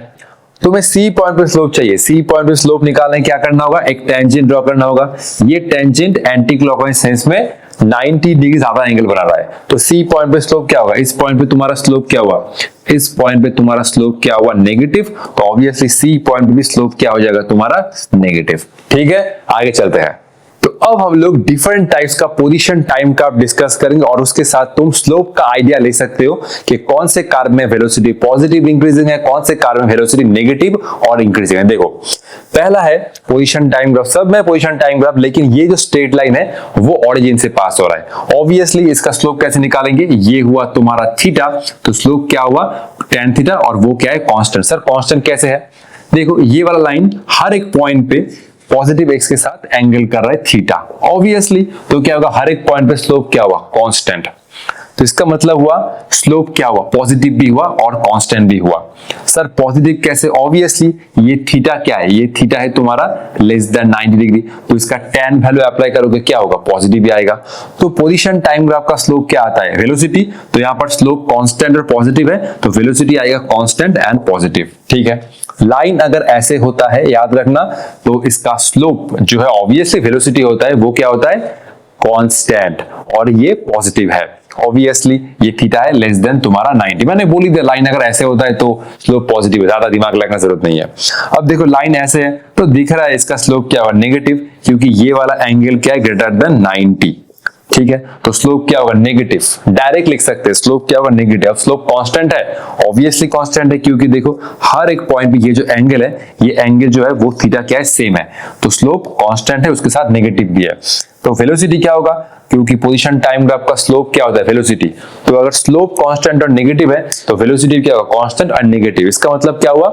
Speaker 1: तुम्हें सी पॉइंट पे स्लोप चाहिए, सी पॉइंट पे स्लोप निकालने क्या करना होगा, एक टेंजेंट ड्रॉ करना होगा। ये टेंजेंट एंटी क्लॉकवाइज सेंस में 90 डिग्री ज्यादा एंगल बना रहा है, तो सी पॉइंट पे स्लोप क्या होगा, इस पॉइंट पे तुम्हारा स्लोप क्या हुआ, इस पॉइंट पे तुम्हारा स्लोप क्या हुआ, नेगेटिव। तो ऑब्वियसली सी पॉइंट पे भी स्लोप क्या हो जाएगा तुम्हारा, नेगेटिव, ठीक है। आगे चलते हैं। तो अब हम लोग डिफरेंट टाइप्स का पोजीशन टाइम का डिस्कस करेंगे और उसके साथ तुम स्लोप का आइडिया ले सकते हो कि कौन से कार्व में वेलोसिटी पॉजिटिव इंक्रीजिंग है, कौन से कार्व में वेलोसिटी नेगेटिव और इंक्रीजिंग है। देखो पहला है पोजीशन टाइम ग्राफ, सब में पोजीशन टाइम ग्राफ, लेकिन ये जो स्ट्रेट लाइन है वो ओरिजिन से पास हो रहा है। ऑब्वियसली इसका स्लोप कैसे निकालेंगे, ये हुआ तुम्हारा थीटा, तो स्लोप क्या हुआ, tan थीटा, और वो क्या है, कांस्टेंट। सर कांस्टेंट कैसे है, देखो ये वाला लाइन हर एक पॉइंट पे पॉजिटिव एक्स के साथ एंगल कर रहा है थीटा, ऑब्वियसली तो क्या होगा, हर एक पॉइंट पे स्लोप क्या हुआ, कांस्टेंट। तो इसका मतलब हुआ स्लोप क्या हुआ, पॉजिटिव भी हुआ और कांस्टेंट भी हुआ। सर पॉजिटिव कैसे, ऑब्वियसली ये थीटा क्या है, ये थीटा है तुम्हारा लेस देन 90 डिग्री, तो इसका tan वैल्यू अप्लाई करोगे क्या होगा, पॉजिटिव भी आएगा। तो पोजीशन टाइम ग्राफ का स्लोप क्या आता है, वेलोसिटी, तो यहाँ पर स्लोप कांस्टेंट और पॉजिटिव है तो वेलोसिटी आएगा कांस्टेंट एंड पॉजिटिव, ठीक है। लाइन अगर ऐसे होता है याद रखना, तो इसका स्लोप जो है ऑब्वियसली वेलोसिटी होता है वो क्या होता है, कांस्टेंट, और ये पॉजिटिव है, ऑब्वियसली ये थीटा है लेस देन तुम्हारा 90। मैंने बोली थी लाइन अगर ऐसे होता है तो स्लोप पॉजिटिव है, ज्यादा दिमाग लगाने की जरूरत नहीं है। अब देखो लाइन ऐसे है तो दिख रहा है इसका स्लोप क्या होगा, नेगेटिव, क्योंकि ये वाला एंगल क्या है, ग्रेटर देन 90, ठीक है। तो स्लोप क्या होगा, नेगेटिव, डायरेक्ट लिख सकते हैं स्लोप क्या होगा, नेगेटिव। अब स्लोप कांस्टेंट है, ऑब्वियसली कांस्टेंट है, क्योंकि देखो हर एक पॉइंट पे ये जो एंगल है, ये एंगल जो है वो थीटा क्या है, सेम है, तो स्लोप कांस्टेंट है, उसके साथ नेगेटिव भी है। तो वेलोसिटी क्या होगा, क्योंकि पोजीशन टाइम ग्राफ का स्लोप क्या होता है, वेलोसिटी, तो अगर स्लोप कांस्टेंट और नेगेटिव है तो वेलोसिटी क्या होगा, कांस्टेंट और नेगेटिव। इसका मतलब क्या हुआ,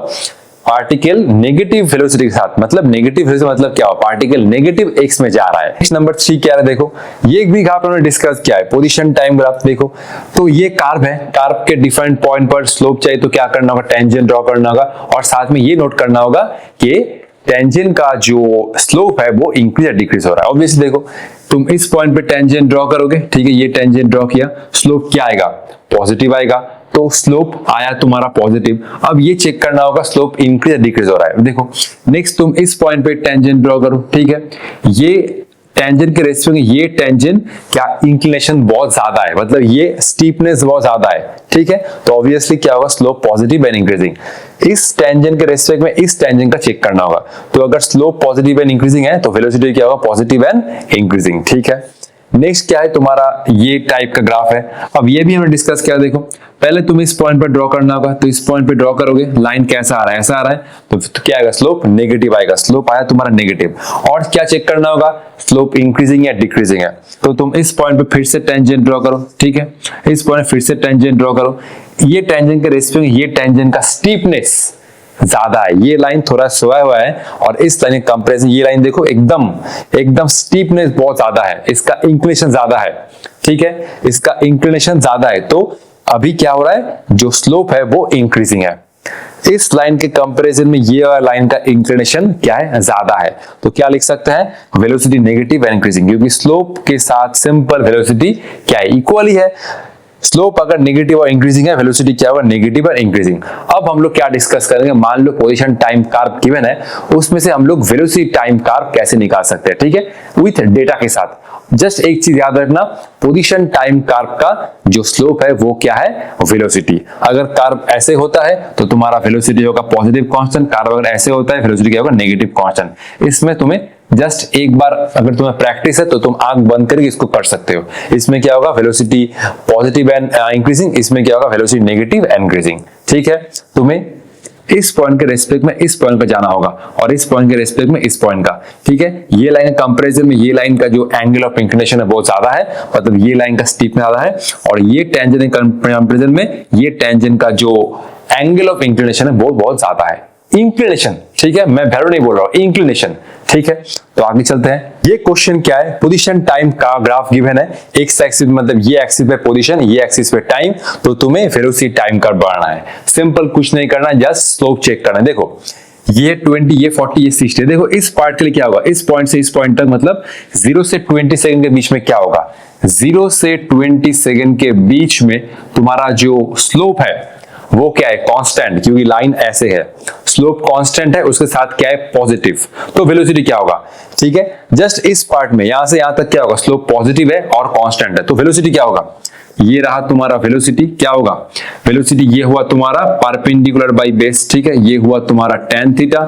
Speaker 1: पार्टिकल नेगेटिव वेलोसिटी के साथ, मतलब नेगेटिव वेलोसिटी मतलब क्या हो, पार्टिकल नेगेटिव एक्स में जा रहा है। नेक्स्ट नंबर 3 क्या है, देखो ये भी ग्राफ हमने डिस्कस किया है, पोजीशन टाइम ग्राफ। देखो तो ये कर्व है, कर्व के डिफरेंट पॉइंट पर स्लोप चाहिए तो क्या करना होगा, टेंजेंट ड्रॉ करना होगा, और साथ में ये नोट करना होगा कि टेंजेंट का जो स्लोप है वो इंक्रीज या डिक्रीज हो रहा है। ऑब्वियसली देखो तुम इस पॉइंट पे टेंजेंट ड्रॉ करोगे, ठीक है, ये टेंजेंट ड्रॉ किया, स्लोप क्या आएगा, पॉजिटिव आएगा, तो स्लोप आया तुम्हारा पॉजिटिव। अब ये चेक करना होगा स्लोप इंक्रीज या डिक्रीज हो रहा है। देखो नेक्स्ट तुम इस पॉइंट पे टेंजेंट ड्रॉ करो, ठीक है, ये टेंजेंट के रेशियो में ये टेंजेंट क्या इंक्लिनेशन बहुत ज्यादा है, मतलब ये स्टीपनेस बहुत ज्यादा है, ठीक है, तो ऑब्वियसली क्या होगा, स्लोप पॉजिटिव एंड इंक्रीजिंग। इस टेंजेंट के रेस्पेक्ट में इस टेंजेंट का चेक करना होगा, तो अगर स्लोप पॉजिटिव एंड इंक्रीजिंग है तो वेलोसिटी क्या होगा, पॉजिटिव एंड इंक्रीजिंग, ठीक है। नेक्स्ट क्या है तुम्हारा, ये टाइप का ग्राफ है। अब ये भी हमने डिस्कस किया, देखो पहले तुम इस पॉइंट पर ड्रॉ करना होगा, तो इस पॉइंट पे ड्रॉ करोगे, लाइन कैसा आ रहा है, ऐसा आ रहा है, तो क्या आएगा, स्लोप नेगेटिव आएगा, स्लोप आया तुम्हारा नेगेटिव। और क्या चेक करना होगा, स्लोप इंक्रीजिंग या डिक्रीजिंग है, तो तुम इस पॉइंट पे फिर से टेंजेंट ड्रॉ करो, ठीक है, इस पॉइंट फिर से टेंजेंट ड्रॉ करो, ये टेंजेंट के रेस्पेक्ट में ये टेंजेंट का स्टीपनेस ज्यादा है, ये लाइन थोड़ा सोया हुआ है, और इस लाइन कंपैरिजन ये लाइन देखो एकदम स्टीपनेस बहुत ज्यादा है, इसका इंक्लिनेशन ज्यादा है, ठीक है, इसका इंक्लिनेशन ज्यादा है, तो अभी क्या हो रहा है, जो स्लोप है वो इंक्रीजिंग है। इस लाइन के कंपैरिजन में ये वाला लाइन का इंक्लिनेशन क्या है, ज्यादा है, तो क्या लिख सकते हैं, वेलोसिटी नेगेटिव एंड इंक्रीजिंग, क्योंकि स्लोप के साथ सिंपल वेलोसिटी क्या है, इक्वली है। स्लोप अगर नेगेटिव और इंक्रीजिंग है, वेलोसिटी क्या होगा, नेगेटिव और इंक्रीजिंग। अब हम लोग क्या डिस्कस करेंगे, मान लो पोजीशन टाइम कर्व गिवन है, उसमें से हम लोग वेलोसिटी टाइम कर्व कैसे निकाल सकते हैं, ठीक है, विथ डेटा के साथ। जस्ट एक चीज याद रखना, पोजीशन टाइम कर्व का जो स्लोप है वो क्या है, वेलोसिटी। अगर कर्व ऐसे होता है तो तुम्हारा वेलोसिटी होगा पॉजिटिव कांस्टेंट, कर्व अगर ऐसे होता है वेलोसिटी क्या होगा, नेगेटिव कांस्टेंट। इसमें तुम्हें जस्ट एक बार अगर तुम्हें प्रैक्टिस है तो तुम आंख बंद करके इसको कर सकते हो। इसमें क्या होगा, वेलोसिटी पॉजिटिव एंड इंक्रीजिंग, इसमें क्या होगा, वेलोसिटी नेगेटिव एंड इंक्रीजिंग, ठीक है। तुम्हें इस पॉइंट के रेस्पेक्ट में इस पॉइंट का जाना होगा, और इस पॉइंट के रेस्पेक्ट में इस पॉइंट का, ठीक है। ये लाइन कंपैरिजन में ये लाइन का जो एंगल ऑफ इंक्लिनेशन है बहुत ज्यादा है, मतलब ये लाइन का स्टीपनेस ज्यादा है, और ये टेंजेंट कंपैरिजन में ये टेंजेंट का जो एंगल ऑफ इंक्लिनेशन है वो बहुत ज्यादा है, इंक्लिनेशन, ठीक है, मैं वैल्यू नहीं बोल रहा हूं, इंक्लिनेशन, ठीक है। तो आगे चलते हैं, ये क्वेश्चन क्या है, पोजीशन टाइम का ग्राफ गिवन है, एक्स एक्सिस मतलब ये एक्सिस पे पोजीशन, ये एक्सिस पे टाइम, तो तुम्हें वेलोसिटी टाइम कर्व बनाना है। सिंपल कुछ नहीं करना, जस्ट स्लोप चेक करना है। देखो ये 20, ये 40, ये 60, देखो इस पार्ट के लिए क्या होगा, इस पॉइंट से इस पॉइंट तक, मतलब 0 से 20 सेकंड के बीच में क्या होगा, 0 से 20 सेकंड के बीच में तुम्हारा जो स्लोप है वो क्या है, कांस्टेंट, क्योंकि लाइन ऐसे है, स्लोप कांस्टेंट है, उसके साथ क्या है, पॉजिटिव, तो वेलोसिटी क्या होगा, ठीक है। जस्ट इस पार्ट में यहां से यहां तक क्या होगा, स्लोप पॉजिटिव है और कांस्टेंट है, तो वेलोसिटी क्या होगा, ये रहा तुम्हारा वेलोसिटी, क्या होगा, वेलोसिटी ये हुआ तुम्हारा परपेंडिकुलर बाय बेस, ठीक है, ये हुआ तुम्हारा tan थीटा,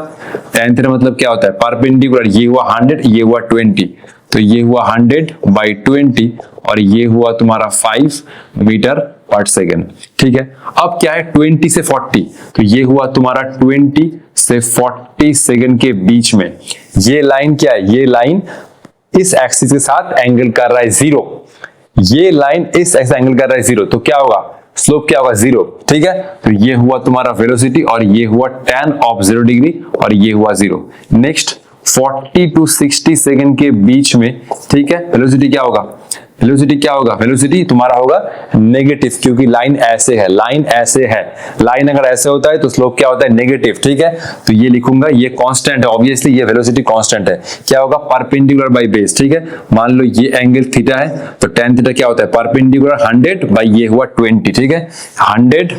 Speaker 1: tan थीटा मतलब क्या होता है, परपेंडिकुलर, ये हुआ 100, ये हुआ 20, तो ये हुआ 100/20, और ये हुआ तुम्हारा 5 मीटर पर सेकेंड, ठीक है। अब क्या है, 20 से 40, तो ये हुआ तुम्हारा 20 से 40 सेकेंड के बीच में ये लाइन क्या है, ये लाइन इस एक्सिस के साथ एंगल कर रहा है 0, ये लाइन इस एक्सिस एंगल कर रहा है 0, तो क्या होगा, स्लोप क्या होगा, 0, ठीक है। तो ये हुआ तुम्हारा वेलोसिटी, और ये हुआ tan ऑफ 0 डिग्री, और ये हुआ 0। नेक्स्ट 40 to 60 सेकेंड के बीच में, ठीक है, वेलोसिटी क्या होगा, वेलोसिटी क्या होगा, वेलोसिटी तुम्हारा होगा नेगेटिव, क्योंकि लाइन ऐसे है, लाइन ऐसे है, लाइन अगर ऐसे होता है तो स्लोप क्या होता है, नेगेटिव। ठीक है, तो ये लिखूंगा, ये कांस्टेंट है, ऑब्वियसली ये वेलोसिटी कांस्टेंट है। क्या होगा, परपेंडिकुलर बाय बेस। ठीक है, मान लो ये एंगल थीटा है, तो tan थीटा क्या होता है, परपेंडिकुलर 100 बाय ये हुआ 20। ठीक है, 100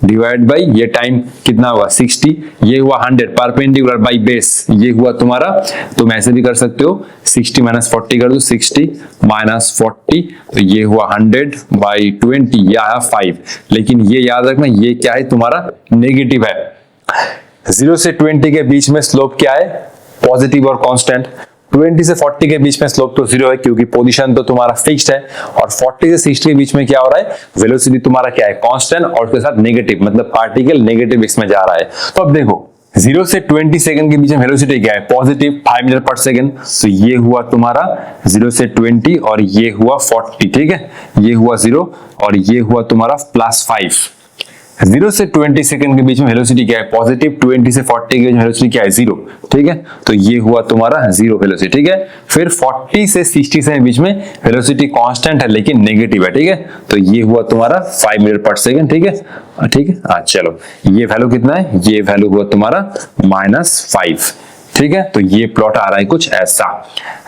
Speaker 1: डिवाइड बाय ये टाइम कितना हुआ 60, ये हुआ 100 परपेंडिकुलर बाय बेस, ये हुआ तुम्हारा, तुम ऐसे भी कर सकते हो 60 माइनस 40 कर दो, 60 माइनस 40, तो ये हुआ 100 बाई 20, या 5। लेकिन ये याद रखना, ये क्या है तुम्हारा, नेगेटिव है। 0 से 20 के बीच में स्लोप क्या है, पॉजिटिव और कांस्टेंट। 20 से 40 के बीच में स्लोप तो 0 है, क्योंकि पोजीशन तो तुम्हारा फिक्स्ड है। और 40 से 60 के बीच में क्या हो रहा है, वेलोसिटी तुम्हारा क्या है, कांस्टेंट, और उसके साथ नेगेटिव, मतलब पार्टिकल नेगेटिव एक्स में जा रहा है। तो अब देखो 0 से 20 सेकंड के बीच में वेलोसिटी क्या है, पॉजिटिव 5 मीटर पर सेकंड। तो ये हुआ तुम्हारा 0 से 20 और ये हुआ 40। ठीक है, ये हुआ 0 और ये हुआ तुम्हारा +5। 0 से 20 सेकंड के बीच में वेलोसिटी क्या है, पॉजिटिव। 20 से 40 के बीच में वेलोसिटी क्या है, 0। ठीक है, तो ये हुआ तुम्हारा 0 वेलोसिटी। ठीक है, फिर 40 से 60 से बीच में वेलोसिटी कांस्टेंट है लेकिन नेगेटिव है। ठीक है, तो ये हुआ तुम्हारा 5 मीटर पर सेकंड। ठीक है, ठीक है, चलो ये वैल्यू कितना है, ये वैल्यू हुआ तुम्हारा -5। ठीक है, तो ये प्लॉट आ रहा है कुछ ऐसा।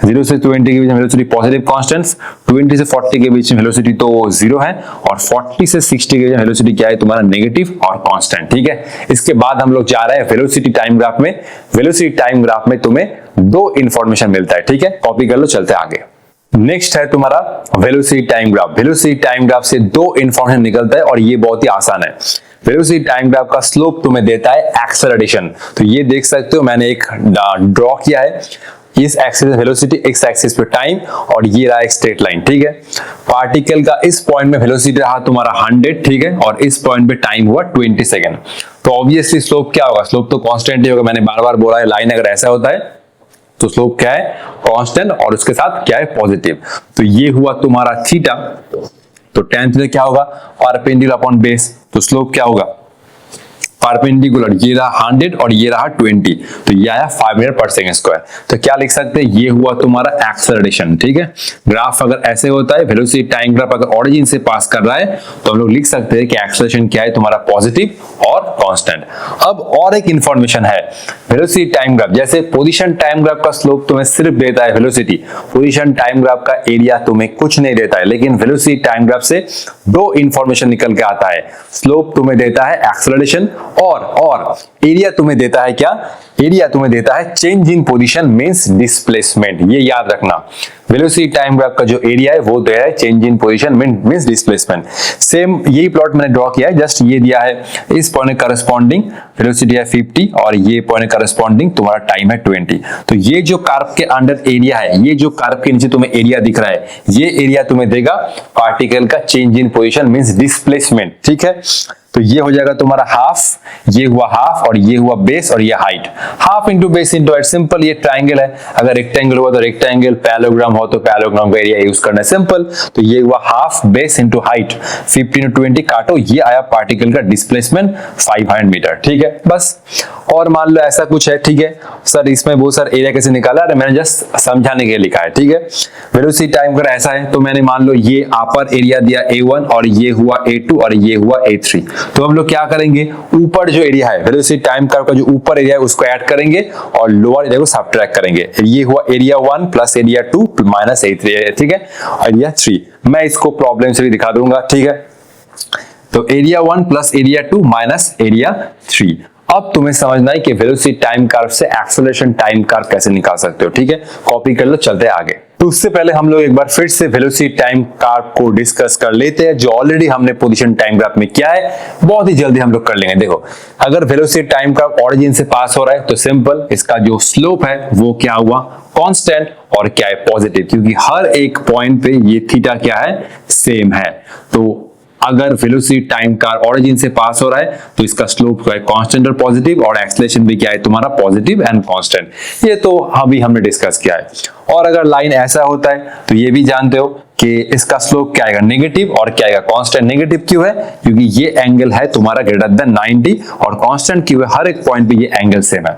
Speaker 1: 0 से 20 के बीच में वेलोसिटी पॉजिटिव कांस्टेंट, 20 से 40 के बीच में वेलोसिटी तो 0 है, और 40 से 60 के बीच में वेलोसिटी क्या है तुम्हारा, नेगेटिव और कांस्टेंट। ठीक है, इसके बाद हम लोग जा रहे हैं वेलोसिटी टाइम ग्राफ में। वेलोसिटी टाइम ग्राफ में तुम्हें 2 इंफॉर्मेशन मिलता है। ठीक है, कॉपी कर लो, चलते आगे। नेक्स्ट है तुम्हारा velocity time graph. Velocity time graph से 2 इंफॉर्मेशन निकलता है और ये बहुत ही आसान है। वेलोसिटी टाइम ग्राफ का स्लोप तुम्हें देता है एक्सेलरेशन। तो ये देख सकते हो, मैंने एक ड्रॉ किया है, इस एक्सिस वेलोसिटी, एक्स एक्सिस पे टाइम, और ये रहा एक स्ट्रेट लाइन। ठीक है, पार्टिकल का इस पॉइंट में वेलोसिटी रहा तुम्हारा 100। ठीक है, और इस पॉइंट पे टाइम हुआ 20 सेकंड। तो ऑब्वियसली स्लोप क्या होगा, स्लोप तो कांस्टेंट ही होगा। मैंने बार बार बोला है, लाइन अगर ऐसा होता है तो स्लोप क्या है, कांस्टेंट, और उसके साथ क्या है, पॉजिटिव। तो ये हुआ तुम्हारा थीटा, तो tan थीटा क्या होगा, परपेंडिकुलर अपॉन बेस, तो स्लोप क्या होगा, परपेंडिकुलर, ये रहा 100 और ये रहा 20, तो ये आया 5 मीटर पर सेकंड स्क्वायर। तो क्या लिख सकते हैं, ये हुआ तुम्हारा एक्सेलरेशन। ठीक है, ग्राफ अगर ऐसे होता है, वेलोसिटी टाइम ग्राफ अगर ओरिजिन से पास कर रहा है, तो हम लोग लिख सकते हैं कि एक्सेलरेशन क्या है तुम्हारा, पॉजिटिव और कांस्टेंट। अब और एक इंफॉर्मेशन है, वेलोसिटी टाइम ग्राफ, जैसे पोजीशन टाइम ग्राफ का स्लोप तुम्हें सिर्फ देता है वेलोसिटी, पोजीशन टाइम ग्राफ का एरिया तुम्हें कुछ नहीं देता है, लेकिन वेलोसिटी टाइम ग्राफ से 2 इंफॉर्मेशन निकल के आता है। स्लोप तुम्हें देता है एक्सेलरेशन, और एरिया तुम्हें देता है क्या, एरिया तुम्हें देता है change in position means displacement. ये याद रखना, वेलोसिटी टाइम ग्राफ का जो एरिया है वो दिया है change in position means displacement. Same यही प्लॉट मैंने ड्रॉ किया है, जस्ट ये दिया है, इस पॉइंट करस्पॉन्डिंग वेलोसिटी है 50 और ये पॉइंट करस्पॉन्डिंग तुम्हारा टाइम है 20। तो ये जो कर्व के अंडर एरिया है, ये जो कर्व के नीचे तुम्हें एरिया दिख रहा है, ये एरिया तुम्हें देगा पार्टिकल का change in position means displacement. ठीक है, तो ये हो जाएगा तुम्हारा हाफ, ये हुआ हाफ, और ये हुआ बेस, और ये height. Half into base into height, simple. ये ट्राइंगल है, अगर रेक्टेंगल हुआ तो रेक्टेंगल, पैरेललोग्राम हो तो पैरेललोग्राम का एरिया यूज करना है, सिंपल। तो ये हुआ half base into height, 50 into 20 काटो, ये आया पार्टिकल का डिस्प्लेसमेंट 500 मीटर। ठीक है, बस। और मान लो ऐसा कुछ है, ठीक है सर, इसमें वो सर एरिया कैसे निकाला, अरे मैंने जस्ट समझाने के लिए लिखा है। ठीक है, वेलोसिटी टाइम अगर ऐसा है, तो मैंने मान लो ये अपर एरिया दिया A1 और ये हुआ A2 और ये हुआ A3। तो हम लोग क्या करेंगे, ऊपर जो एरिया है वेलोसिटी टाइम कर्व का जो ऊपर एरिया है उसको ऐड करेंगे और लोअर एरिया को सबट्रैक्ट करेंगे। ये हुआ area 1 plus area 2 minus A3। ठीक है, एरिया 3 मैं इसको प्रॉब्लम से भी दिखा दूंगा। ठीक है, तो area 1 plus area 2 minus area 3। अब तुम्हें समझना है कि वेलोसिटी टाइम कर्व से एक्सेलरेशन टाइम कर्व कैसे निकाल सकते हो। ठीक है, कॉपी कर लो, चलते हैं आगे। तो उससे पहले हम लोग एक बार फिर से वेलोसिटी टाइम कर्व को डिस्कस कर लेते हैं, जो ऑलरेडी हमने पोजीशन टाइम ग्राफ में किया है, बहुत ही जल्दी हम लोग कर लेंगे। देखो, अगर वेलोसिटी टाइम कर्व ओरिजिन से पास हो रहा है तो सिंपल, इसका जो स्लोप है वो क्या हुआ, कांस्टेंट, और क्या है, पॉजिटिव, क्योंकि हर एक पॉइंट पे ये थीटा क्या है, सेम है। तो अगर वेलोसिटी टाइम कर्व ओरिजिन से पास हो रहा है तो इसका स्लोप क्या है, कांस्टेंट और पॉजिटिव, और एक्सेलरेशन भी क्या है तुम्हारा, पॉजिटिव एंड कांस्टेंट। ये तो अभी हमने डिस्कस किया है। और अगर लाइन ऐसा होता है तो ये भी जानते हो कि इसका स्लोप क्या आएगा, नेगेटिव, और क्या आएगा, कांस्टेंट। नेगेटिव क्यों है? क्योंकि ये एंगल है तुम्हारा ग्रेटर देन 90, और कांस्टेंट क्यों है? हर एक पॉइंट पे ये एंगल सेम है।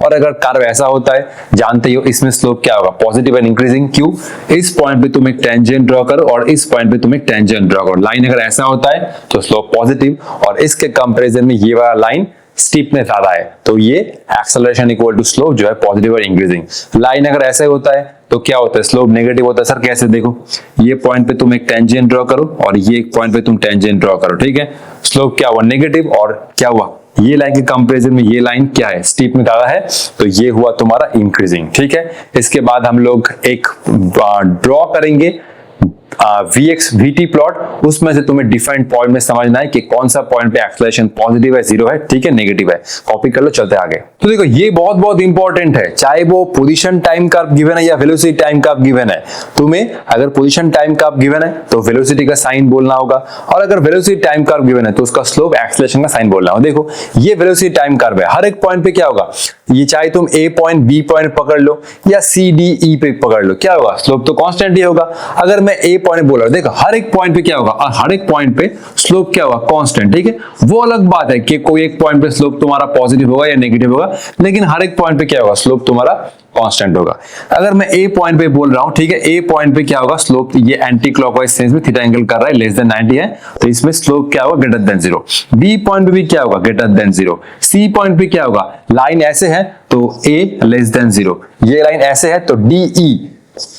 Speaker 1: और अगर कर्व ऐसा होता है, जानते हो इसमें स्लोप क्या होगा, पॉजिटिव एंड इंक्रीजिंग। क्यों? इस पॉइंट पे तुम एक टेंजेंट ड्रॉ करो और इस पॉइंट पे तुम एक टेंजेंट ड्रॉ करो। लाइन अगर ऐसा होता है तो स्लोप पॉजिटिव, और इसके कंपैरिजन में ये वाला लाइन स्टीपनेस ज्यादा है, तो ये एक्सेलरेशन इक्वल टू स्लोप जो है पॉजिटिव और इंक्रीजिंग। लाइन अगर ऐसे होता है तो क्या होता है, स्लोप नेगेटिव होता है। सर कैसे? देखो, ये पॉइंट पे तुम एक टेंजेंट ड्रॉ करो और ये एक पॉइंट पे तुम टेंजेंट ड्रॉ करो, ठीक है। स्लोप क्या हुआ, नेगेटिव, और क्या हुआ, ये लाइन के कंपैरिजन में ये लाइन क्या है, स्टीप में ज्यादा है, तो ये हुआ तुम्हारा इंक्रीजिंग, ठीक है। इसके बाद हम लोग एक ड्रॉ करेंगे Vx Vt प्लॉट, उसमें से तुम्हें डिफरेंट पॉइंट में समझना है कि कौन सा पॉइंट पे एक्सेलरेशन पॉजिटिव है, जीरो है, ठीक है, नेगेटिव है। कॉपी कर लो, चलते आगे। तो देखो, ये बहुत बहुत इंपॉर्टेंट है, चाहे वो पोजीशन टाइम कर्व गिवन है या वेलोसिटी टाइम कर्व गिवन है। तुम्हें अगर पोजीशन टाइम कर्व गिवन है तो वेलोसिटी का साइन बोलना होगा, और अगर वेलोसिटी टाइम कर्व गिवन है तो उसका स्लोप एक्सेलरेशन का साइन बोलना होगा। देखो, ये वेलोसिटी टाइम कर्व है, हर एक पॉइंट पे क्या होगा, ये चाहे तुम ए पॉइंट बी पॉइंट पकड़ लो या सी डी ई पे पकड़ लो, क्या होगा, स्लोप तो कांस्टेंट ही होगा। अगर मैं ए पॉइंट बोला, देखो हर एक पॉइंट पे क्या होगा, और हर एक पॉइंट पे स्लोप क्या होगा, कांस्टेंट, ठीक है। वो अलग बात है कि कोई एक पॉइंट पे स्लोप तुम्हारा पॉजिटिव होगा या नेगेटिव होगा, लेकिन हर एक पॉइंट पे क्या होगा, स्लोप तुम्हारा कांस्टेंट होगा। अगर मैं ए पॉइंट पे बोल रहा हूं, ठीक है, ए पॉइंट पे क्या होगा, स्लोप ये एंटी क्लॉकवाइज सेंस में थीटा एंगल कर रहा है, लेस देन 90 है, तो इसमें स्लोप क्या होगा, ग्रेटर देन 0। बी पॉइंट पे भी क्या होगा, ग्रेटर देन 0। सी पॉइंट पे क्या होगा, लाइन ऐसे है तो ए लेस देन 0, ये लाइन ऐसे है तो डी ई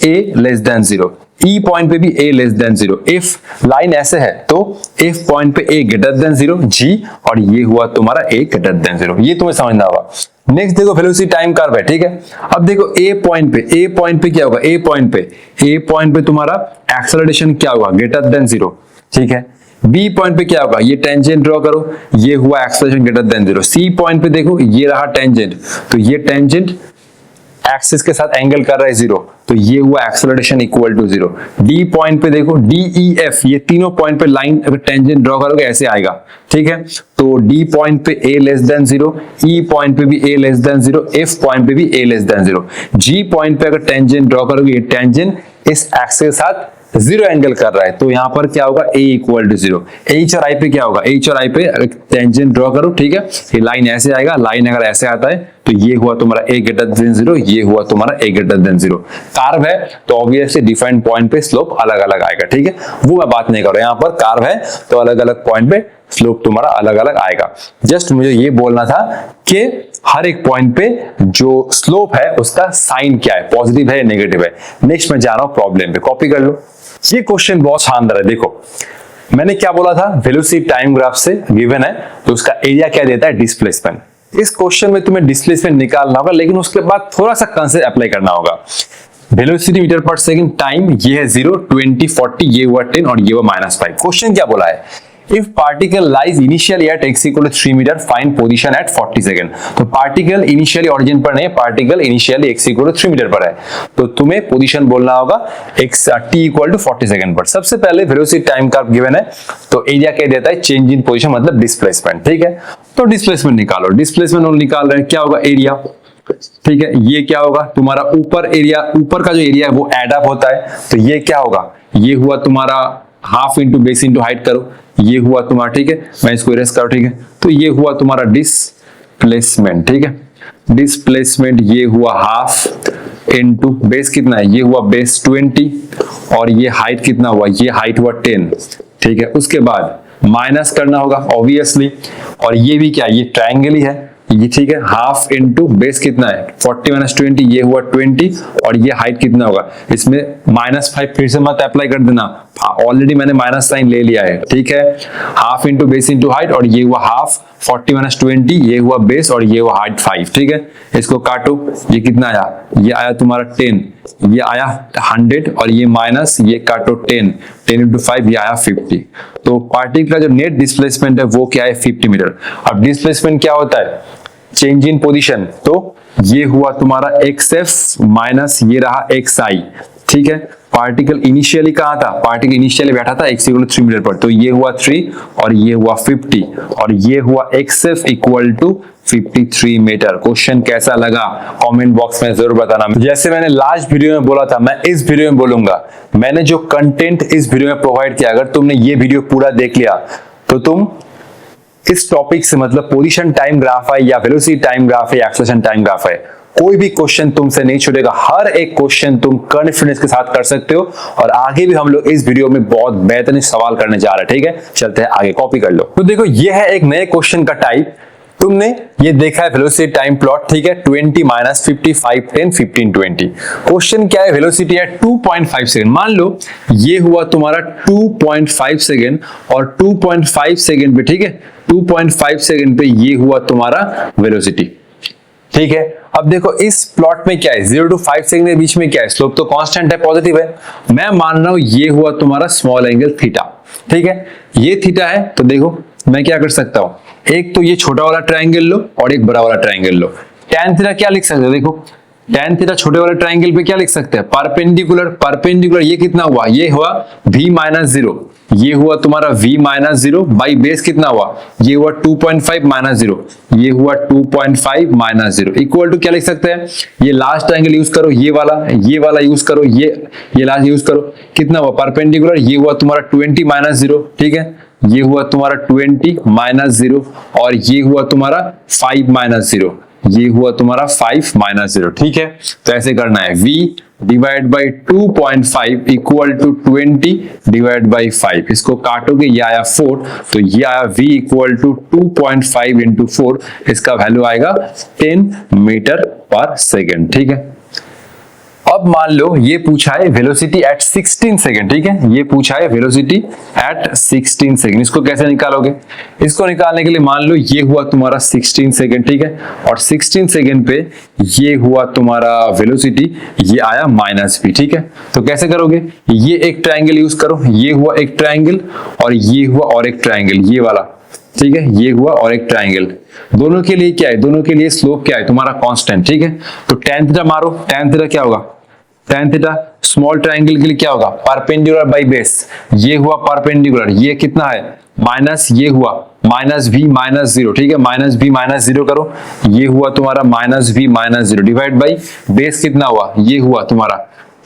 Speaker 1: ए लेस देन 0, ई पॉइंट पे भी ए लेस देन 0। इफ लाइन ऐसे है तो इफ पॉइंट पे ए ग्रेटर देन 0, जी, और ये हुआ तुम्हारा ए ग्रेटर देन 0। ये तुम्हें समझना होगा। नेक्स्ट देखो, वेलोसिटी टाइम कर्व है, ठीक है। अब देखो ए पॉइंट पे क्या होगा, ए पॉइंट पे तुम्हारा एक्सेलरेशन क्या होगा, ग्रेटर देन 0, ठीक है। बी पॉइंट पे क्या होगा, ये टेंजेंट ड्रॉ करो, ये हुआ acceleration greater than 0। C point पे देखो, ये रहा टेंजेंट, तो ये टेंजेंट एक्सिस के साथ एंगल कर रहा है 0, तो ये हुआ acceleration equal to 0। D point पे देखो, डी ई एफ, ये तीनों पॉइंट पे लाइन अगर टेंजेंट ड्रॉ करोगे ऐसे आएगा, ठीक है। तो डी पॉइंट पे ए लेस देन 0, ई पॉइंट पे भी ए लेस देन 0, एफ पॉइंट पे भी ए लेस देन 0। जी पॉइंट पे अगर टेंजेंट ड्रॉ करोगे, ये टेंजेंट इस एक्सिस के साथ 0 एंगल कर रहा है, तो यहां पर क्या होगा, a इक्वल टू 0। एच और आई पे क्या होगा, एच और आई पे टेंजेंट ड्रॉ करो, ठीक है, ये लाइन ऐसे आएगा, लाइन अगर ऐसे आता है तो ये हुआ तुम्हारा a ग्रेटर देन 0, ये हुआ तुम्हारा a ग्रेटर देन 0। कार्व है तो ऑब्वियसली डिफरेंट पॉइंट पे स्लोप अलग अलग आएगा, ठीक है, वो मैं बात नहीं कर रहा। यहाँ पर कार्व है तो अलग अलग पॉइंट पे स्लोप तुम्हारा अलग अलग आएगा। जस्ट मुझे ये बोलना था कि हर एक पॉइंट पे जो स्लोप है उसका साइन क्या है, पॉजिटिव है या नेगेटिव है। नेक्स्ट मैं जा रहा हूं प्रॉब्लम पे, कॉपी कर लो। ये क्वेश्चन बहुत शानदार है। देखो, मैंने क्या बोला था, वेलोसिटी टाइम ग्राफ से गिवन है तो उसका एरिया क्या देता है, डिस्प्लेसमेंट। इस क्वेश्चन में तुम्हें डिस्प्लेसमेंट निकालना होगा, लेकिन उसके बाद थोड़ा सा कंसेप्ट अप्लाई करना होगा। वेलोसिटी मीटर पर सेकंड, टाइम ये है 0, 20, 40, ये हुआ 10 और ये हुआ -5। क्वेश्चन क्या बोला है, if particle lies initially at x equal to 3 metre, find position at 40 second. तो पार्टिकल इनिशियली ओरिजिन पर नहीं, particle initially x equal to 3 metre पर है, तो तुम्हें पोजीशन बोलना होगा x t equal to 40 second पर। सबसे पहले वेलोसिटी टाइम कर्व गिवन है तो एरिया क्या देता है, चेंज इन पोजीशन मतलब डिस्प्लेसमेंट, ठीक है। तो डिस्प्लेसमेंट निकालो, डिस्प्लेसमेंट निकाल रहे हैं, क्या होगा, एरिया, ठीक है। ये क्या होगा तुम्हारा ऊपर एरिया, ऊपर का जो एरिया है वो एड अप होता है, तो ये क्या होगा, ये हुआ तुम्हारा half into base into height करो, ये हुआ तुम्हारा, ठीक है, मैं इसको इरेज करूं, ठीक है। तो ये हुआ तुम्हारा डिस्प्लेसमेंट, ठीक है, डिस्प्लेसमेंट ये हुआ हाफ इंटू बेस कितना है, ये हुआ बेस 20 और ये हाइट कितना हुआ, ये हाइट हुआ 10, ठीक है। उसके बाद माइनस करना होगा ऑब्वियसली, और ये भी क्या, ये ट्रायंगल ही है, ये ठीक है, हाफ इंटू बेस कितना है 40 माइनस 20, ये हुआ 20 और ये हाइट कितना होगा, इसमें -5 फिर से मत अप्लाई कर देना, ऑलरेडी मैंने माइनस साइन ले लिया है, ठीक है। Half into base into height और ये हुआ हाफ, 40 माइनस 20, ये हुआ बेस और ये हुआ हाइट 5, ठीक है। इसको काटो, ये कितना आया, ये आया तुम्हारा 10, ये आया 100 और ये माइनस, ये काटो 10 इंटू 5, ये आया 50। तो पार्टिकल का जो नेट डिस्प्लेसमेंट है वो क्या है, 50 मीटर। अब डिस्प्लेसमेंट क्या होता है, चेंज इन पोजीशन, तो ये हुआ तुम्हारा xf माइनस ये रहा xi, ठीक है। पार्टिकल इनिशियली कहां था, पार्टिकल इनिशियली बैठा था x इक्वल 3 मीटर पर, तो ये हुआ 3 और ये हुआ 50 और ये हुआ xf equal to 53 metre. Question कैसा लगा कमेंट बॉक्स में जरूर बताना। जैसे मैंने लास्ट वीडियो में बोला था, मैं इस वीडियो में बोलूंगा, मैंने जो कंटेंट इस वीडियो में प्रोवाइड किया, अगर तुमने ये वीडियो पूरा देख लिया तो तुम इस टॉपिक से, मतलब पोजीशन टाइम ग्राफ है या वेलोसिटी टाइम ग्राफ है या एक्सेलरेशन टाइम ग्राफ है, कोई भी क्वेश्चन तुमसे नहीं छूटेगा। हर एक क्वेश्चन तुम कॉन्फिडेंस के साथ कर सकते हो और आगे भी हम लोग इस वीडियो में बहुत बेहतरीन सवाल करने जा रहे हैं। ठीक है, चलते हैं आगे, कॉपी कर लो। तो देखो ये है एक नए क्वेश्चन का टाइप। तुमने ये देखा है वेलोसिटी टाइम प्लॉट, ठीक है, 20 माइनस 55 10 15 20। क्वेश्चन क्या है, वेलोसिटी है 2.5 सेकंड। मान लो ये हुआ तुम्हारा 2.5 सेकंड और 2.5 सेकंड पे, ठीक है, 2.5 सेकंड पे ये हुआ तुम्हारा वेलोसिटी। ठीक है, अब देखो इस प्लॉट में क्या है, 0 to 5 सेकंड के बीच में क्या है, स्लोप तो कांस्टेंट है, पॉजिटिव है। मैं मान रहा हूं ये हुआ तुम्हारा स्मॉल एंगल थीटा। ठीक है, ये थीटा है, तो देखो मैं क्या कर सकता हूं, एक तो ये छोटा वाला ट्रायंगल लो और एक बड़ा वाला ट्रायंगल लो। tan थीटा क्या लिख सकते हो, देखो tan थीटा छोटे वाले ट्रायंगल पे क्या लिख सकते हैं, परपेंडिकुलर। परपेंडिकुलर ये कितना हुआ, ये हुआ v माइनस 0, ये हुआ तुम्हारा v माइनस 0 बाई बेस कितना हुआ, ये हुआ 2.5 माइनस 0, ये हुआ 2.5 माइनस 0 इक्वल टू क्या लिख सकते हैं, ये लास्ट ट्रायंगल यूज करो, ये वाला यूज करो, ये लास्ट यूज करो, कितना हुआ परपेंडिकुलर, ये हुआ तुम्हारा 20 माइनस 0, ठीक है, ये हुआ तुम्हारा 20 माइनस 0 और ये हुआ तुम्हारा 5 माइनस 0, ये हुआ तुम्हारा 5 माइनस 0। ठीक है, तो ऐसे करना है, v divide by 2.5 equal to 20 divide by 5, इसको काटोगे ये आया 4, तो ये आया v इक्वल टू 2.5 इंटू 4, इसका वैल्यू आएगा 10 मीटर पर सेकेंड। ठीक है, अब मान लो ये पूछा है वेलोसिटी एट 16 सेकंड। ठीक है, ये पूछा है वेलोसिटी एट 16 सेकंड, इसको कैसे निकालोगे, इसको निकालने के लिए मान लो ये हुआ तुम्हारा 16 सेकंड, ठीक है, और 16 सेकंड पे ये हुआ तुम्हारा वेलोसिटी, ये आया माइनस v। ठीक है, तो कैसे करोगे, ये एक ट्रायंगल यूज करो, ये हुआ एक ट्रायंगल और ये हुआ और एक ट्रायंगल, ये वाला, ठीक है, ये हुआ और एक ट्रायंगल, दोनों के लिए क्या है, दोनों के लिए स्लोप क्या है तुम्हारा कांस्टेंट। ठीक है, तो tan थीटा मारो, tan थीटा क्या होगा, tan थीटा स्मॉल ट्रायंगल के लिए क्या होगा, परपेंडिकुलर बाई बेस, ये हुआ परपेंडिकुलर, ये कितना है माइनस, ये हुआ माइनस v माइनस 0, ठीक है, माइनस v माइनस 0 करो, ये हुआ तुम्हारा minus v minus 0 divide by base कितना हुआ, ये हुआ तुम्हारा,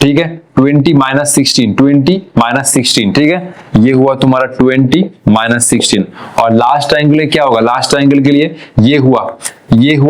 Speaker 1: ठीक है, 20 माइनस 16, 20 माइनस 16, ठीक है, ये हुआ तुम्हारा 20 माइनस 16 और लास्ट ट्रायंगल क्या होगा, लास्ट ट्रायंगल के लिए ये हुआ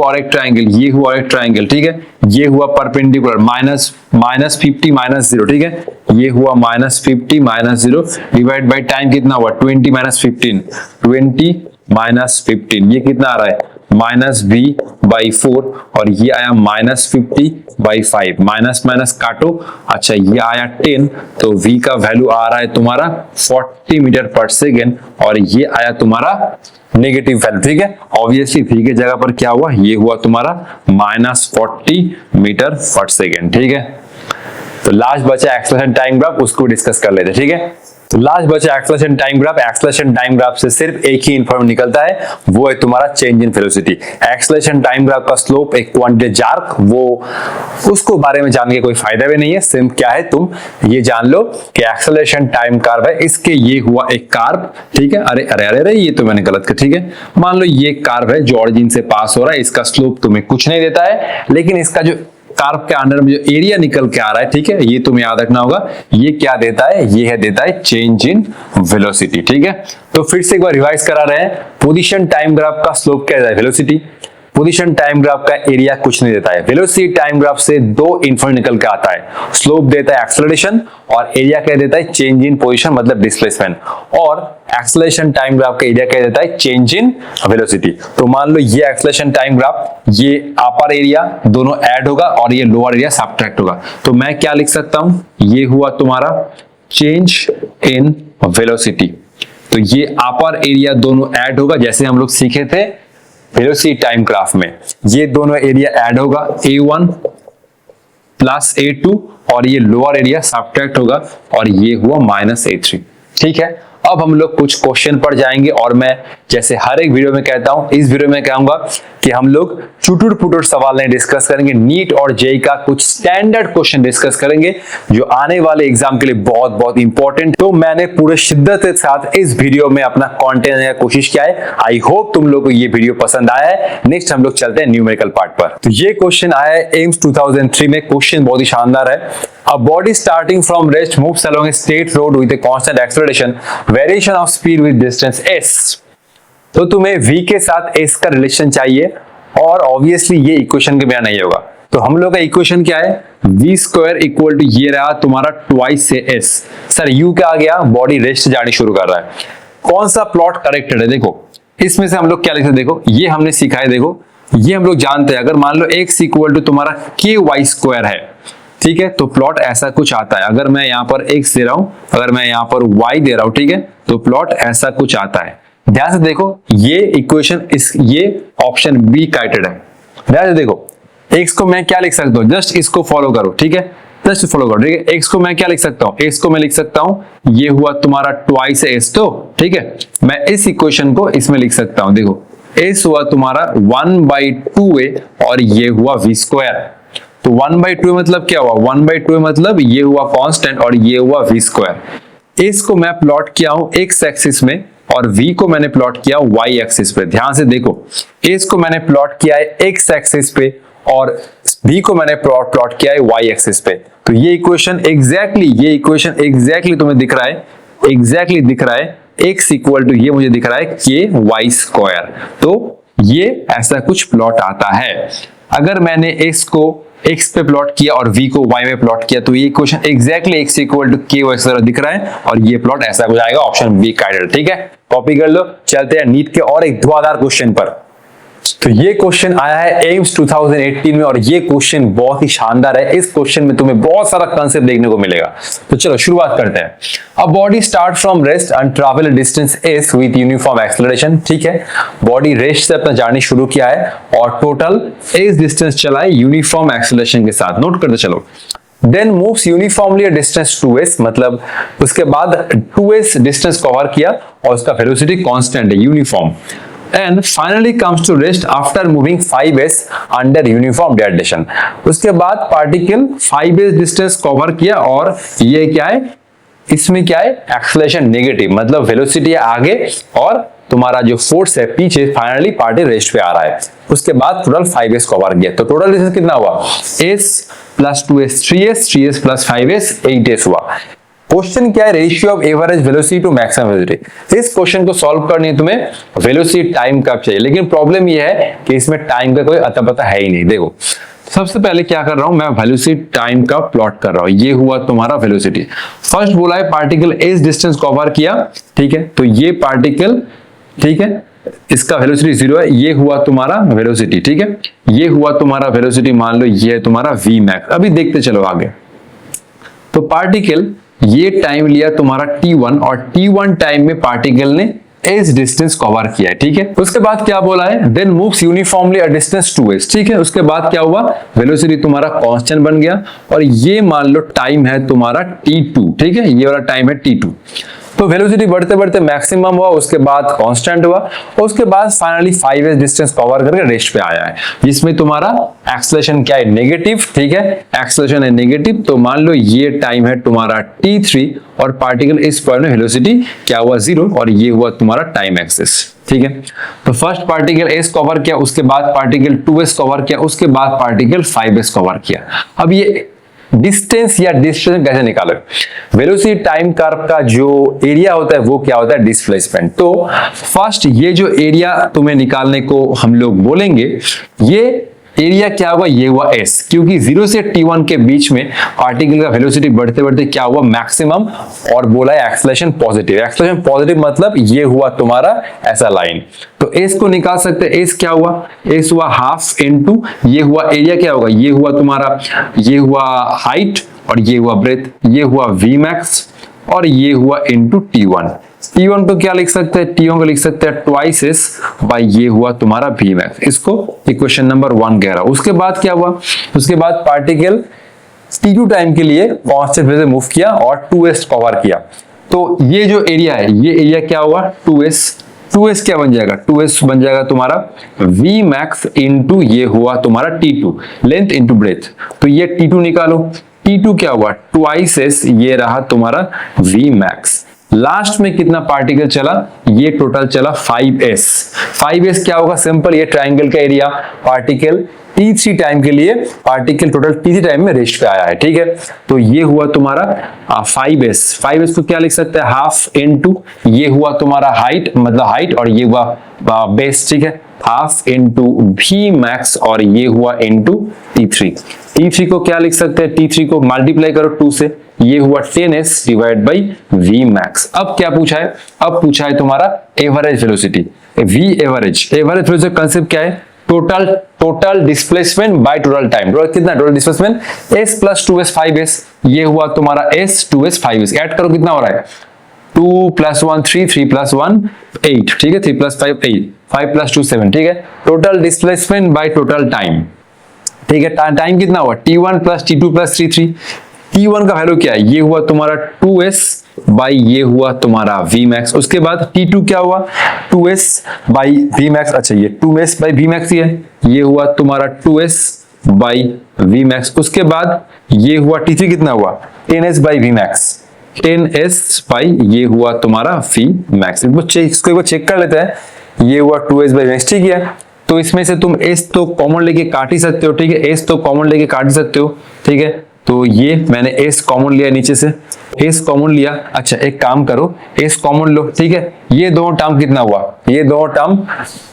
Speaker 1: और एक ट्रायंगल, ये हुआ और एक ट्रायंगल, ठीक है, ये हुआ परपेंडिकुलर माइनस 50 माइनस 0, ठीक है, ये हुआ minus 50 minus 0 divide by time कितना हुआ 20 माइनस 15, 20 माइनस 15, ये कितना आ रहा है माइनस v बाई 4 और ये आया माइनस 50 बाई 5, माइनस माइनस काटो, अच्छा ये आया 10, तो v का वैल्यू आ रहा है तुम्हारा 40 मीटर पर सेकेंड और ये आया तुम्हारा नेगेटिव वैल्यू। ठीक है, ऑब्वियसली v के जगह पर क्या हुआ, ये हुआ तुम्हारा माइनस 40 मीटर पर सेकेंड। ठीक है, तो लास्ट बचा एक्सेलरेशन टाइम ग्राफ, उसको डिस्कस कर लेते हैं। ठीक है, तो लास्ट बचा acceleration time graph. Acceleration time graph से सिर्फ एक ही इंफॉर्मेशन निकलता है, वो है तुम्हारा change in velocity. Acceleration time graph का स्लोप एक क्वांटिटी आर्क, वो उसको बारे में जानने का कोई फायदा भी नहीं है। सिर्फ क्या है, तुम ये जान लो कि एक्सेलरेशन टाइम कर्व है, इसके ये हुआ एक कर्व, ठीक है, अरे अरे अरे अरे ये तो मैंने गलत किया। ठीक है, मान लो ये कर्व है जो ऑरिजिन से पास हो रहा है, इसका स्लोप तुम्हें कुछ नहीं देता है, लेकिन इसका जो कर्व के अंदर में जो एरिया निकल के आ रहा है, ठीक है, ये तुम्हें याद रखना होगा, ये क्या देता है, ये है देता है चेंज इन वेलोसिटी। ठीक है, तो फिर से एक बार रिवाइज करा रहे हैं, पोजीशन टाइम ग्राफ का स्लोप क्या देता है, वेलोसिटी, पोजीशन टाइम ग्राफ का एरिया कुछ नहीं देता है। वेलोसिटी टाइम ग्राफ से दो इन्फॉर्मेशन निकल के आता है, स्लोप देता है एक्सेलरेशन और एरिया क्या देता है चेंज इन पोजीशन मतलब डिस्प्लेसमेंट, और एक्सेलरेशन टाइम ग्राफ का एरिया क्या देता है चेंज इन वेलोसिटी। तो मान लो ये एक्सेलरेशन टाइम ग्राफ, ये अपर एरिया दोनों ऐड होगा और ये लोअर एरिया सब्ट्रैक्ट होगा, तो मैं क्या लिख सकता हूं, ये हुआ तुम्हारा चेंज इन वेलोसिटी, तो ये अपर एरिया दोनों ऐड होगा, जैसे हम लोग सीखे थे वेलोसिटी टाइम ग्राफ में, ये दोनों एरिया ऐड होगा A1 प्लस A2 और ये लोअर एरिया सब्ट्रैक्ट होगा और ये हुआ माइनस A3। ठीक है, अब हम लोग कुछ क्वेश्चन पर जाएंगे और मैं जैसे हर एक वीडियो में कहता हूं, इस वीडियो में कहूंगा कि हम लोग चुटुर पुटुर सवाल नहीं डिस्कस करेंगे, नीट और जेईई का कुछ स्टैंडर्ड क्वेश्चन डिस्कस करेंगे जो आने वाले एग्जाम के लिए बहुत बहुत इंपॉर्टेंट। तो मैंने पूरे शिद्दत के साथ इस वीडियो में अपना कंटेंट देने की कोशिश किया है। आई होप तुम लोगों को ये वीडियो पसंद आया है। नेक्स्ट हम लोग चलते हैं न्यूमेरिकल पार्ट पर। तो ये क्वेश्चन आया है एम्स 2003 में। क्वेश्चन बहुत ही शानदार है। A body starting from rest moves along a straight road with a constant acceleration, variation of speed with distance s। तो तुम्हें v के साथ s का रिलेशन चाहिए और ऑब्वियसली ये इक्वेशन के बिना नहीं होगा। तो हम लोग का इक्वेशन क्या है, v स्क्वायर इक्वल टू ये रहा तुम्हारा ट्वाइस से s। सर u क्या आ गया, बॉडी रेस्ट जानी शुरू कर रहा है। कौन सा प्लॉट करेक्टेड है, देखो इसमें से हम लोग क्या लिख सकते हैं, देखो ये हमने सीखा है, देखो ये हम लोग जानते हैं। अगर मान लो x इक्वल टू तुम्हारा k y स्क्वायर है, ठीक है, तो प्लॉट ऐसा कुछ आता है। अगर मैं यहाँ पर x दे रहा हूं, अगर मैं यहाँ पर y दे रहा हूं, ठीक है, तो प्लॉट ऐसा कुछ आता है। ध्यान से देखो ये इक्वेशन, ये ऑप्शन बी करेक्टेड है। ध्यान से देखो x को मैं क्या लिख सकता हूँ, जस्ट इसको फॉलो करो, ठीक है, जस्ट फॉलो करो, ठीक है। x को मैं क्या लिख सकता हूँ, x को मैं लिख सकता हूँ ये हुआ तुम्हारा ट्वाइस s, तो ठीक है, मैं इस इक्वेशन को इसमें लिख सकता हूँ। देखो s हुआ तुम्हारा 1/2a और ये हुआ v स्क्वायर। तो 1/2 मतलब क्या हुआ, 1/2 मतलब ये हुआ कांस्टेंट और ये हुआ v स्क्वायर। इस को मैं प्लॉट किया हूं x एक्सिस में और v को मैंने प्लॉट किया y एक्सिस पे। ध्यान से देखो इस को मैंने प्लॉट किया है x एक्सिस पे और v को मैंने प्लॉट किया है y एक्सिस पे। तो ये इक्वेशन एग्जैक्टली तुम्हें दिख रहा है, एग्जैक्टली दिख रहा है x इक्वल टू ये मुझे दिख रहा है k y स्क्वायर। तो ये ऐसा कुछ प्लॉट आता है। अगर मैंने x को x पे प्लॉट किया और v को y में प्लॉट किया तो ये equation exactly x equal to k y square दिख रहा है और ये प्लॉट ऐसा हो जाएगा, ऑप्शन बी करेक्ट। ठीक है, कॉपी कर लो। चलते हैं नीट के और एक धुआंधार क्वेश्चन पर। तो ये क्वेश्चन आया है एम्स 2018 में और ये क्वेश्चन बहुत ही शानदार है। इस क्वेश्चन में तुम्हें बहुत सारा कांसेप्ट देखने को मिलेगा। तो चलो शुरुआत करते हैं। A body start from rest and travel a distance s with uniform acceleration. ठीक है, बॉडी रेस्ट से अपना जर्नी शुरू किया है और टोटल s डिस्टेंस चला है यूनिफॉर्म एक्सेलरेशन के साथ। नोट करते चलो। Then moves uniformly a distance 2s, मतलब उसके बाद 2s डिस्टेंस कवर किया और उसका वेलोसिटी कांस्टेंट है, uniform. And finally comes to rest after moving 5s under uniform direction। उसके बाद पार्टिकल 5s डिस्टेंस कवर किया और ये क्या है, इसमें क्या है, एक्सेलरेशन नेगेटिव, मतलब वेलोसिटी आगे और तुम्हारा जो फोर्स है पीछे। फाइनली पार्टी रेस्ट पे आ रहा है। उसके बाद टोटल 5s कवर किया। तो टोटल डिस्टेंस कितना हुआ, s plus 2s 3s, 3s plus 5s 8s हुआ। क्वेश्चन क्या है, ratio of average velocity to maximum velocity. इस क्वेश्चन को सॉल्व करनी है तुम्हें वेलोसिटी टाइम कर्व चाहिए, लेकिन प्रॉब्लम ये है कि इसमें टाइम का कोई अता पता है ही नहीं। देखो सबसे पहले क्या कर रहा हूं मैं, वेलोसिटी टाइम का प्लॉट कर रहा हूं। ये हुआ तुम्हारा वेलोसिटी। फर्स्ट बोला है पार्टिकल एस डिस्टेंस कवर किया, ठीक है, तो ये पार्टिकल, ठीक है, इसका वेलोसिटी 0 है। ये हुआ तुम्हारा वेलोसिटी, ठीक है, ये हुआ तुम्हारा वेलोसिटी, मान लो ये है तुम्हारा वी मैक्स। अभी देखते चलो आगे। तो पार्टिकल ये टाइम लिया तुम्हारा t1 और t1 टाइम में पार्टिकल ने s डिस्टेंस कवर किया है, ठीक है। उसके बाद क्या बोला है, then moves uniformly a distance 2s, ठीक है। उसके बाद क्या हुआ, वेलोसिटी तुम्हारा कांस्टेंट बन गया और ये मान लो टाइम है तुम्हारा t2, ठीक है, ये वाला टाइम है t2। तो वेलोसिटी बढ़ते बढ़ते मैक्सिमम हुआ, उसके बाद कांस्टेंट हुआ और उसके बाद फाइनली 5s डिस्टेंस कवर करके रेस्ट पे आया है, जिसमें तुम्हारा एक्सेलरेशन क्या है, नेगेटिव, ठीक है, एक्सेलरेशन है नेगेटिव। तो मान लो ये टाइम है तुम्हारा t3 और पार्टिकल इस पॉइंट में वेलोसिटी क्या हुआ 0 और ये हुआ तुम्हारा टाइम एक्सिस, ठीक है। तो फर्स्ट पार्टिकल s कवर किया, उसके बाद पार्टिकल 2s कवर किया, उसके बाद पार्टिकल 5s कवर किया। अब ये डिस्टेंस या डिस्टेंस कैसे निकालो, वेलोसिटी टाइम कर्व का जो एरिया होता है वो क्या होता है, डिस्प्लेसमेंट। तो फर्स्ट ये जो एरिया तुम्हें निकालने को हम लोग बोलेंगे, ये एरिया क्या हुआ, ये हुआ s, क्योंकि 0 से t1 के बीच में पार्टिकल का वेलोसिटी बढ़ते बढ़ते क्या हुआ, मैक्सिमम, और बोला है एक्सेलरेशन पॉजिटिव। एक्सेलरेशन पॉजिटिव मतलब ये हुआ तुम्हारा ऐसा लाइन। तो s को निकाल सकते हैं। s क्या हुआ, s हुआ हाफ इनटू ये हुआ एरिया, क्या होगा, ये हुआ तुम्हारा, ये हुआ हाइट और ये हुआ ब्रेथ, ये हुआ v मैक्स और ये हुआ इनटू t1। T1 को क्या लिख सकते हैं, T1 को लिख सकते हैं ट्वाइस s बाय ये हुआ तुम्हारा v मैक्स। इसको इक्वेशन नंबर 1 कह रहा हूं। उसके बाद क्या हुआ, उसके बाद पार्टिकल T2 टाइम के लिए कांस्टेंट वे से मूव किया और 2s कवर किया। तो ये जो एरिया है, ये एरिया क्या होगा 2s, 2s क्या बन जाएगा, 2s बन जाएगा तुम्हारा v max इंटू ये हुआ तुम्हारा t2, लेंथ इंटू ब्रेथ। तो ये t2 निकालो, t2 क्या हुआ ट्वाइस s, ये रहा तुम्हारा v max। लास्ट में कितना पार्टिकल चला, ये टोटल चला 5s। 5s क्या होगा, सिंपल, ये ट्राइंगल का एरिया, पार्टिकल t3 टाइम के लिए, पार्टिकल टोटल t3 टाइम में रेस्ट पे आया है, ठीक है। तो ये हुआ तुम्हारा 5s। 5s को क्या लिख सकते हैं, हाफ इनटू ये हुआ तुम्हारा हाइट, मतलब हाइट, और ये हुआ बेस, ठीक है, हाफ इनटू v max, और ये हुआ इनटू t3। t3 को क्या लिख सकते हैं, t3 को मल्टीप्लाई करो 2 से, ये हुआ 10s divide by v max। अब क्या पूछा है, अब पूछा है तुम्हारा average velocity, v average. Average velocity concept क्या है, total displacement by total time. कितना total displacement, s plus 2s 5s, ये हुआ तुम्हारा s 2s 5s, ऐड करो कितना हो रहा है 2 प्लस 1 3, 3 प्लस 1 8, ठीक है, 3 प्लस 5 8, 5 प्लस 2 7, ठीक है। Total displacement by total time, ठीक है, टाइम कितना हुआ t1 plus t2 plus 3 3। t1 का वैल्यू क्या है, ये हुआ तुम्हारा 2s बाई ये हुआ तुम्हारा v max। उसके बाद t2 क्या हुआ 2s बाई v max, अच्छा ये 2s बाई v max ये हुआ तुम्हारा 2s बाई v max। उसके बाद ये हुआ t3 कितना हुआ 10s by v max, 10s by ये हुआ तुम्हारा v max। इसको एक बार चेक कर लेते हैं, ये हुआ 2s बाई v max, ठीक है। तो इसमें से तुम s तो कॉमन लेके काट ही सकते हो, ठीक है, s तो कॉमन लेके काट ही सकते हो, ठीक है। तो ये मैंने s कॉमन लिया, नीचे से s कॉमन लिया। अच्छा एक काम करो, s कॉमन लो, ठीक है। ये दोनों टर्म कितना हुआ, ये दोनों टर्म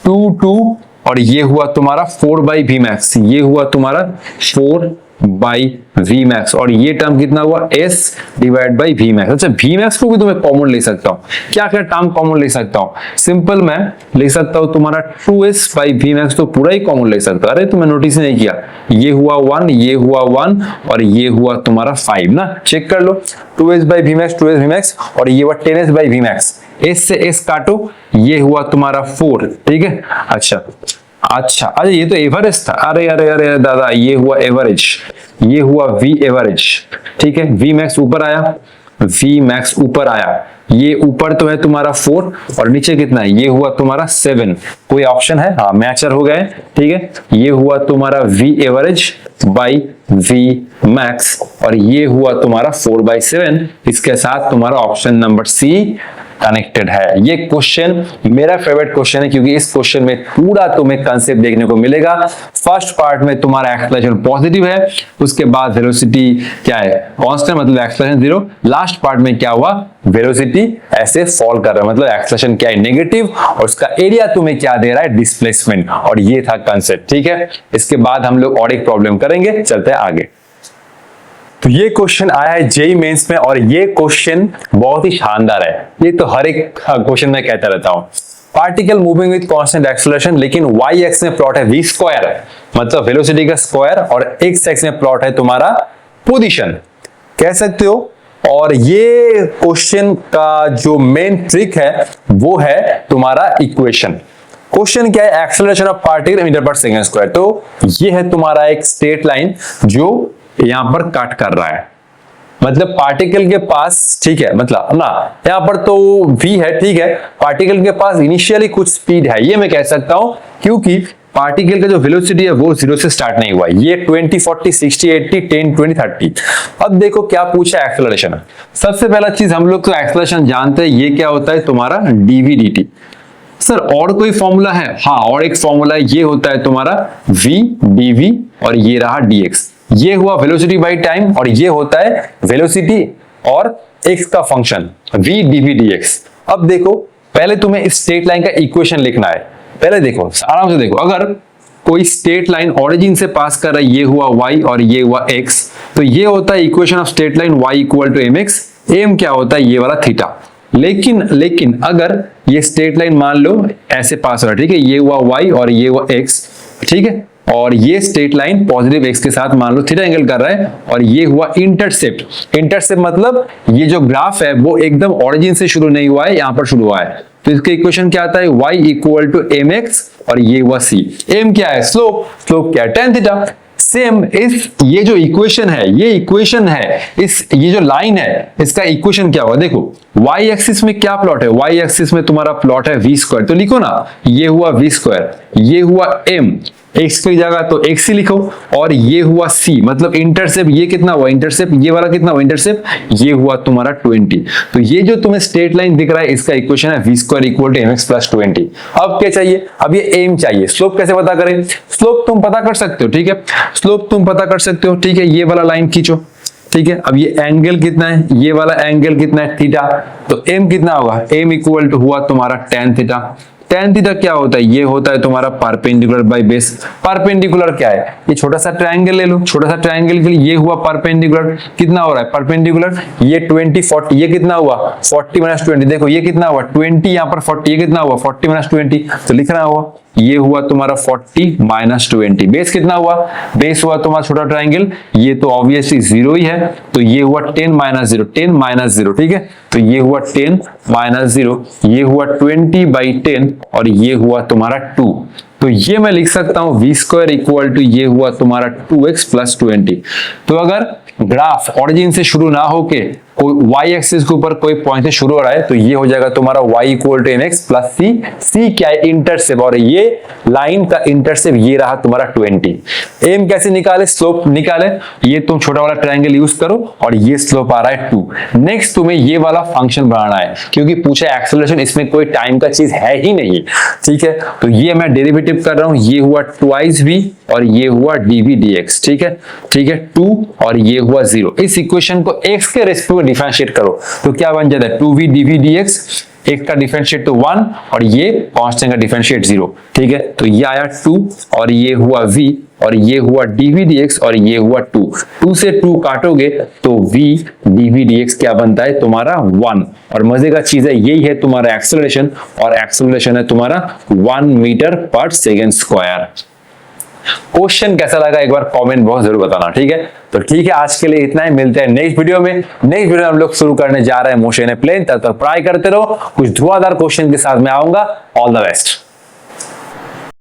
Speaker 1: 2 2, और ये हुआ तुम्हारा 4 बाई वी मैक्स, ये हुआ तुम्हारा 4 बाई वी मैक्स, और ये टर्म कितना हुआ s divide by V max. अच्छा वी मैक्स को भी तो मैं कॉमन ले सकता हूँ, क्या क्या टर्म कॉमन ले सकता हूँ, सिंपल मैं ले सकता हूँ तुम्हारा 2s बाई वी मैक्स, तो पूरा ही कॉमन ले सकता हूँ। अरे तो मैं नोटिस नहीं किया, ये हुआ 1, ये हुआ 1, और ये हुआ तुम्हारा 5 ना, चेक कर लो 2s by V max, 2s V max, और ये हुआ 10s by V max, s से s काटो, ये हुआ तुम्हारा 4, ठीक है। अच्छा अरे ये तो एवरेज था, अरे अरे अरे दादा, ये हुआ एवरेज, ये हुआ वी एवरेज, ठीक है। वी मैक्स ऊपर आया, वी मैक्स ऊपर आया, ये ऊपर तो है तुम्हारा 4 और नीचे कितना है, ये हुआ तुम्हारा 7, कोई ऑप्शन है, हाँ मैचर हो गए, ठीक है। ये हुआ तुम्हारा V average by V max, और ये हुआ तुम्हारा 4/7, इसके साथ तुम्हारा ऑप्शन नंबर सी कनेक्टेड है। ये क्वेश्चन मेरा फेवरेट क्वेश्चन है, क्योंकि इस क्वेश्चन में पूरा तुम्हें कंसेप्ट देखने को मिलेगा। फर्स्ट पार्ट में तुम्हारा एक्सेलरेशन पॉजिटिव है, उसके बाद वेलोसिटी क्या है कांस्टेंट, मतलब एक्सेलरेशन 0, लास्ट पार्ट में क्या हुआ वेलोसिटी ऐसे फॉल कर रहा है, मतलब एक्सेलरेशन क्या है नेगेटिव, और उसका एरिया तुम्हें क्या दे रहा है डिस्प्लेसमेंट, और ये था कंसेप्ट, ठीक है। इसके बाद हम लोग और एक प्रॉब्लम करेंगे, चलते हैं आगे। तो ये क्वेश्चन आया है जेईई मेंस में, और ये क्वेश्चन बहुत ही शानदार है। ये तो हर एक क्वेश्चन में कहता रहता हूं, particle moving with constant acceleration, लेकिन वाई एक्स में प्लॉट है v स्क्वायर, मतलब वेलोसिटी का स्क्वायर, और एक्स एक्स में प्लॉट है तुम्हारा पोजीशन, कह सकते हो। और ये क्वेश्चन का जो मेन ट्रिक है वो है तुम्हारा इक्वेशन। क्वेश्चन क्या है, एक्सेलरेशन ऑफ पार्टिकल मीटर पर सेकंड स्क्वायर। तो ये है तुम्हारा एक स्ट्रेट लाइन जो यहां पर कट कर रहा है, मतलब पार्टिकल के पास, ठीक है, मतलब ना यहां पर तो v है, ठीक है, पार्टिकल के पास इनिशियली कुछ स्पीड है, ये मैं कह सकता हूं, क्योंकि पार्टिकल का जो वेलोसिटी है वो 0 से स्टार्ट नहीं हुआ, ये 20 40 60 80 10 20 30। अब देखो क्या पूछा एक्सेलरेशन। सबसे पहला चीज हम लोग तो एक्सेलरेशन जानते हैं, ये क्या होता है तुम्हारा dv dt। सर और कोई फॉर्मूला है, हाँ और एक फॉर्मूला है, ये होता है तुम्हारा v dv, और ये रहा dx, ये हुआ वेलोसिटी बाय टाइम, और ये होता है वेलोसिटी और x का फंक्शन v dv dx। अब देखो पहले तुम्हें इस स्ट्रेट लाइन का इक्वेशन लिखना है, पहले देखो आराम से देखो, अगर कोई स्ट्रेट लाइन ओरिजिन से पास कर रहा है, ये हुआ y और ये हुआ x, तो ये होता है equation of straight line y equal to mx, m क्या होता है ये वाला थीटा। लेकिन अगर ये स्ट्रेट लाइन मान लो ऐसे पास हो रहा है, ठीक है, ये हुआ y और ये हुआ x, ठीक है, और ये स्ट्रेट लाइन पॉजिटिव x के साथ मान लो थीटा एंगल कर रहा है, और ये हुआ इंटरसेप्ट मतलब ये जो ग्राफ है वो एकदम ओरिजिन से शुरू नहीं हुआ है, यहां पर शुरू हुआ है। तो इसका इक्वेशन क्या आता है, y इक्वल टू mx, और ये हुआ c, m क्या है स्लोप क्या है tan थीटा, सेम इस ये जो इक्वेशन है, ये इक्वेशन है, ये जो लाइन है, इसका इक्वेशन क्या होगा? देखो y एक्सिस में क्या प्लॉट है? y एक्सिस में तुम्हारा प्लॉट है v स्क्वायर, तो लिखो ना, ये हुआ v स्क्वायर, ये हुआ m, x की जगह तो x ही लिखो, और ये हुआ c, मतलब इंटरसेप्ट ये कितना हुआ? इंटरसेप्ट ये वाला कितना हुआ? इंटरसेप्ट ये हुआ तुम्हारा 20। तो ये जो तुम्हें स्ट्रेट लाइन दिख रहा है, इसका इक्वेशन है v square equal to mx plus 20। अब क्या चाहिए? अब ये m चाहिए। स्लोप कैसे पता करें? स्लोप तुम पता कर सकते हो, ठीक है, स्लोप तुम पता कर सकते हो, ठीक है। ये वाला लाइन खींचो, ठीक है। अब ये एंगल कितना है? ये वाला एंगल कितना है? थीटा। तो m कितना होगा? m इक्वल टू हुआ तुम्हारा tan थीटा। tan थीटा क्या होता है? ये होता है तुम्हारा परपेंडिकुलर बाय बेस। परपेंडिकुलर क्या है? ये छोटा सा ट्रायंगल ले लो, छोटा सा ट्रायंगल के लिए ये हुआ परपेंडिकुलर, कितना हो रहा है परपेंडिकुलर? ये 20 40, ये कितना हुआ 40 माइनस 20, देखो ये कितना हुआ 20, यहाँ पर 40, ये कितना हुआ 40 माइनस 20, तो लिखना हुआ ये हुआ तुम्हारा 40 माइनस 20। बेस कितना हुआ? बेस हुआ तुम्हारा छोटा ट्रायंगल, ये तो ऑब्वियसली 0 ही है, तो ये हुआ 10 माइनस 0, 10 माइनस 0, ठीक है। तो ये हुआ 10 माइनस 0, ये हुआ 20 बाई 10, और ये हुआ तुम्हारा 2। तो ये मैं लिख सकता हूं v स्क्वायर इक्वल टू ये हुआ तुम्हारा 2x प्लस 20। तो अगर ग्राफ ऑरिजिन से शुरू ना होके कोई y एक्सिस के ऊपर कोई पॉइंट से शुरू हो रहा है, तो ये हो जाएगा तुम्हारा y equal to mx plus c। c क्या है? इंटरसेप्ट, और ये लाइन का इंटरसेप्ट ये रहा तुम्हारा 20। m कैसे निकाले? स्लोप निकाले, ये तुम छोटा वाला ट्रायंगल यूज करो, और ये स्लोप आ रहा है 2। नेक्स्ट तुम्हें ये वाला फंक्शन बनाना है, क्योंकि पूछा एक्सेलरेशन, इसमें कोई टाइम का चीज है ही नहीं, ठीक है। तो ये मैं डेरिवेटिव कर रहा हूं, ये हुआ ट्वाइस v और ये हुआ dv dx, ठीक है, ठीक है, 2 और ये हुआ 0। इस इक्वेशन को x के रेस्पेक्ट में डिफरेंशिएट करो, तो क्या बन जाता है 2v dv dx, एक का डिफरेंशिएट तो 1 और ये कांस्टेंट का डिफरेंशिएट 0, ठीक है। तो ये आया 2 और ये हुआ v और ये हुआ dv dx और ये हुआ 2। 2 से 2 काटोगे तो v dv dx क्या बनता है तुम्हारा 1। और मजे का चीज है, यही है तुम्हारा एक्सेलरेशन, और एक्सेलरेशन है तुम्हारा 1 मीटर पर सेकेंड स्क्वायर। क्वेश्चन कैसा लगा एक बार कमेंट बॉक्स जरूर बताना, ठीक है। तो ठीक है, आज के लिए इतना ही, मिलते हैं नेक्स्ट वीडियो में। नेक्स्ट वीडियो हम लोग शुरू करने जा रहे हैं मोशन ए प्लेन। तब तक पढ़ाई करते रहो, कुछ धुआंधार क्वेश्चन के साथ मैं आऊंगा। All the best.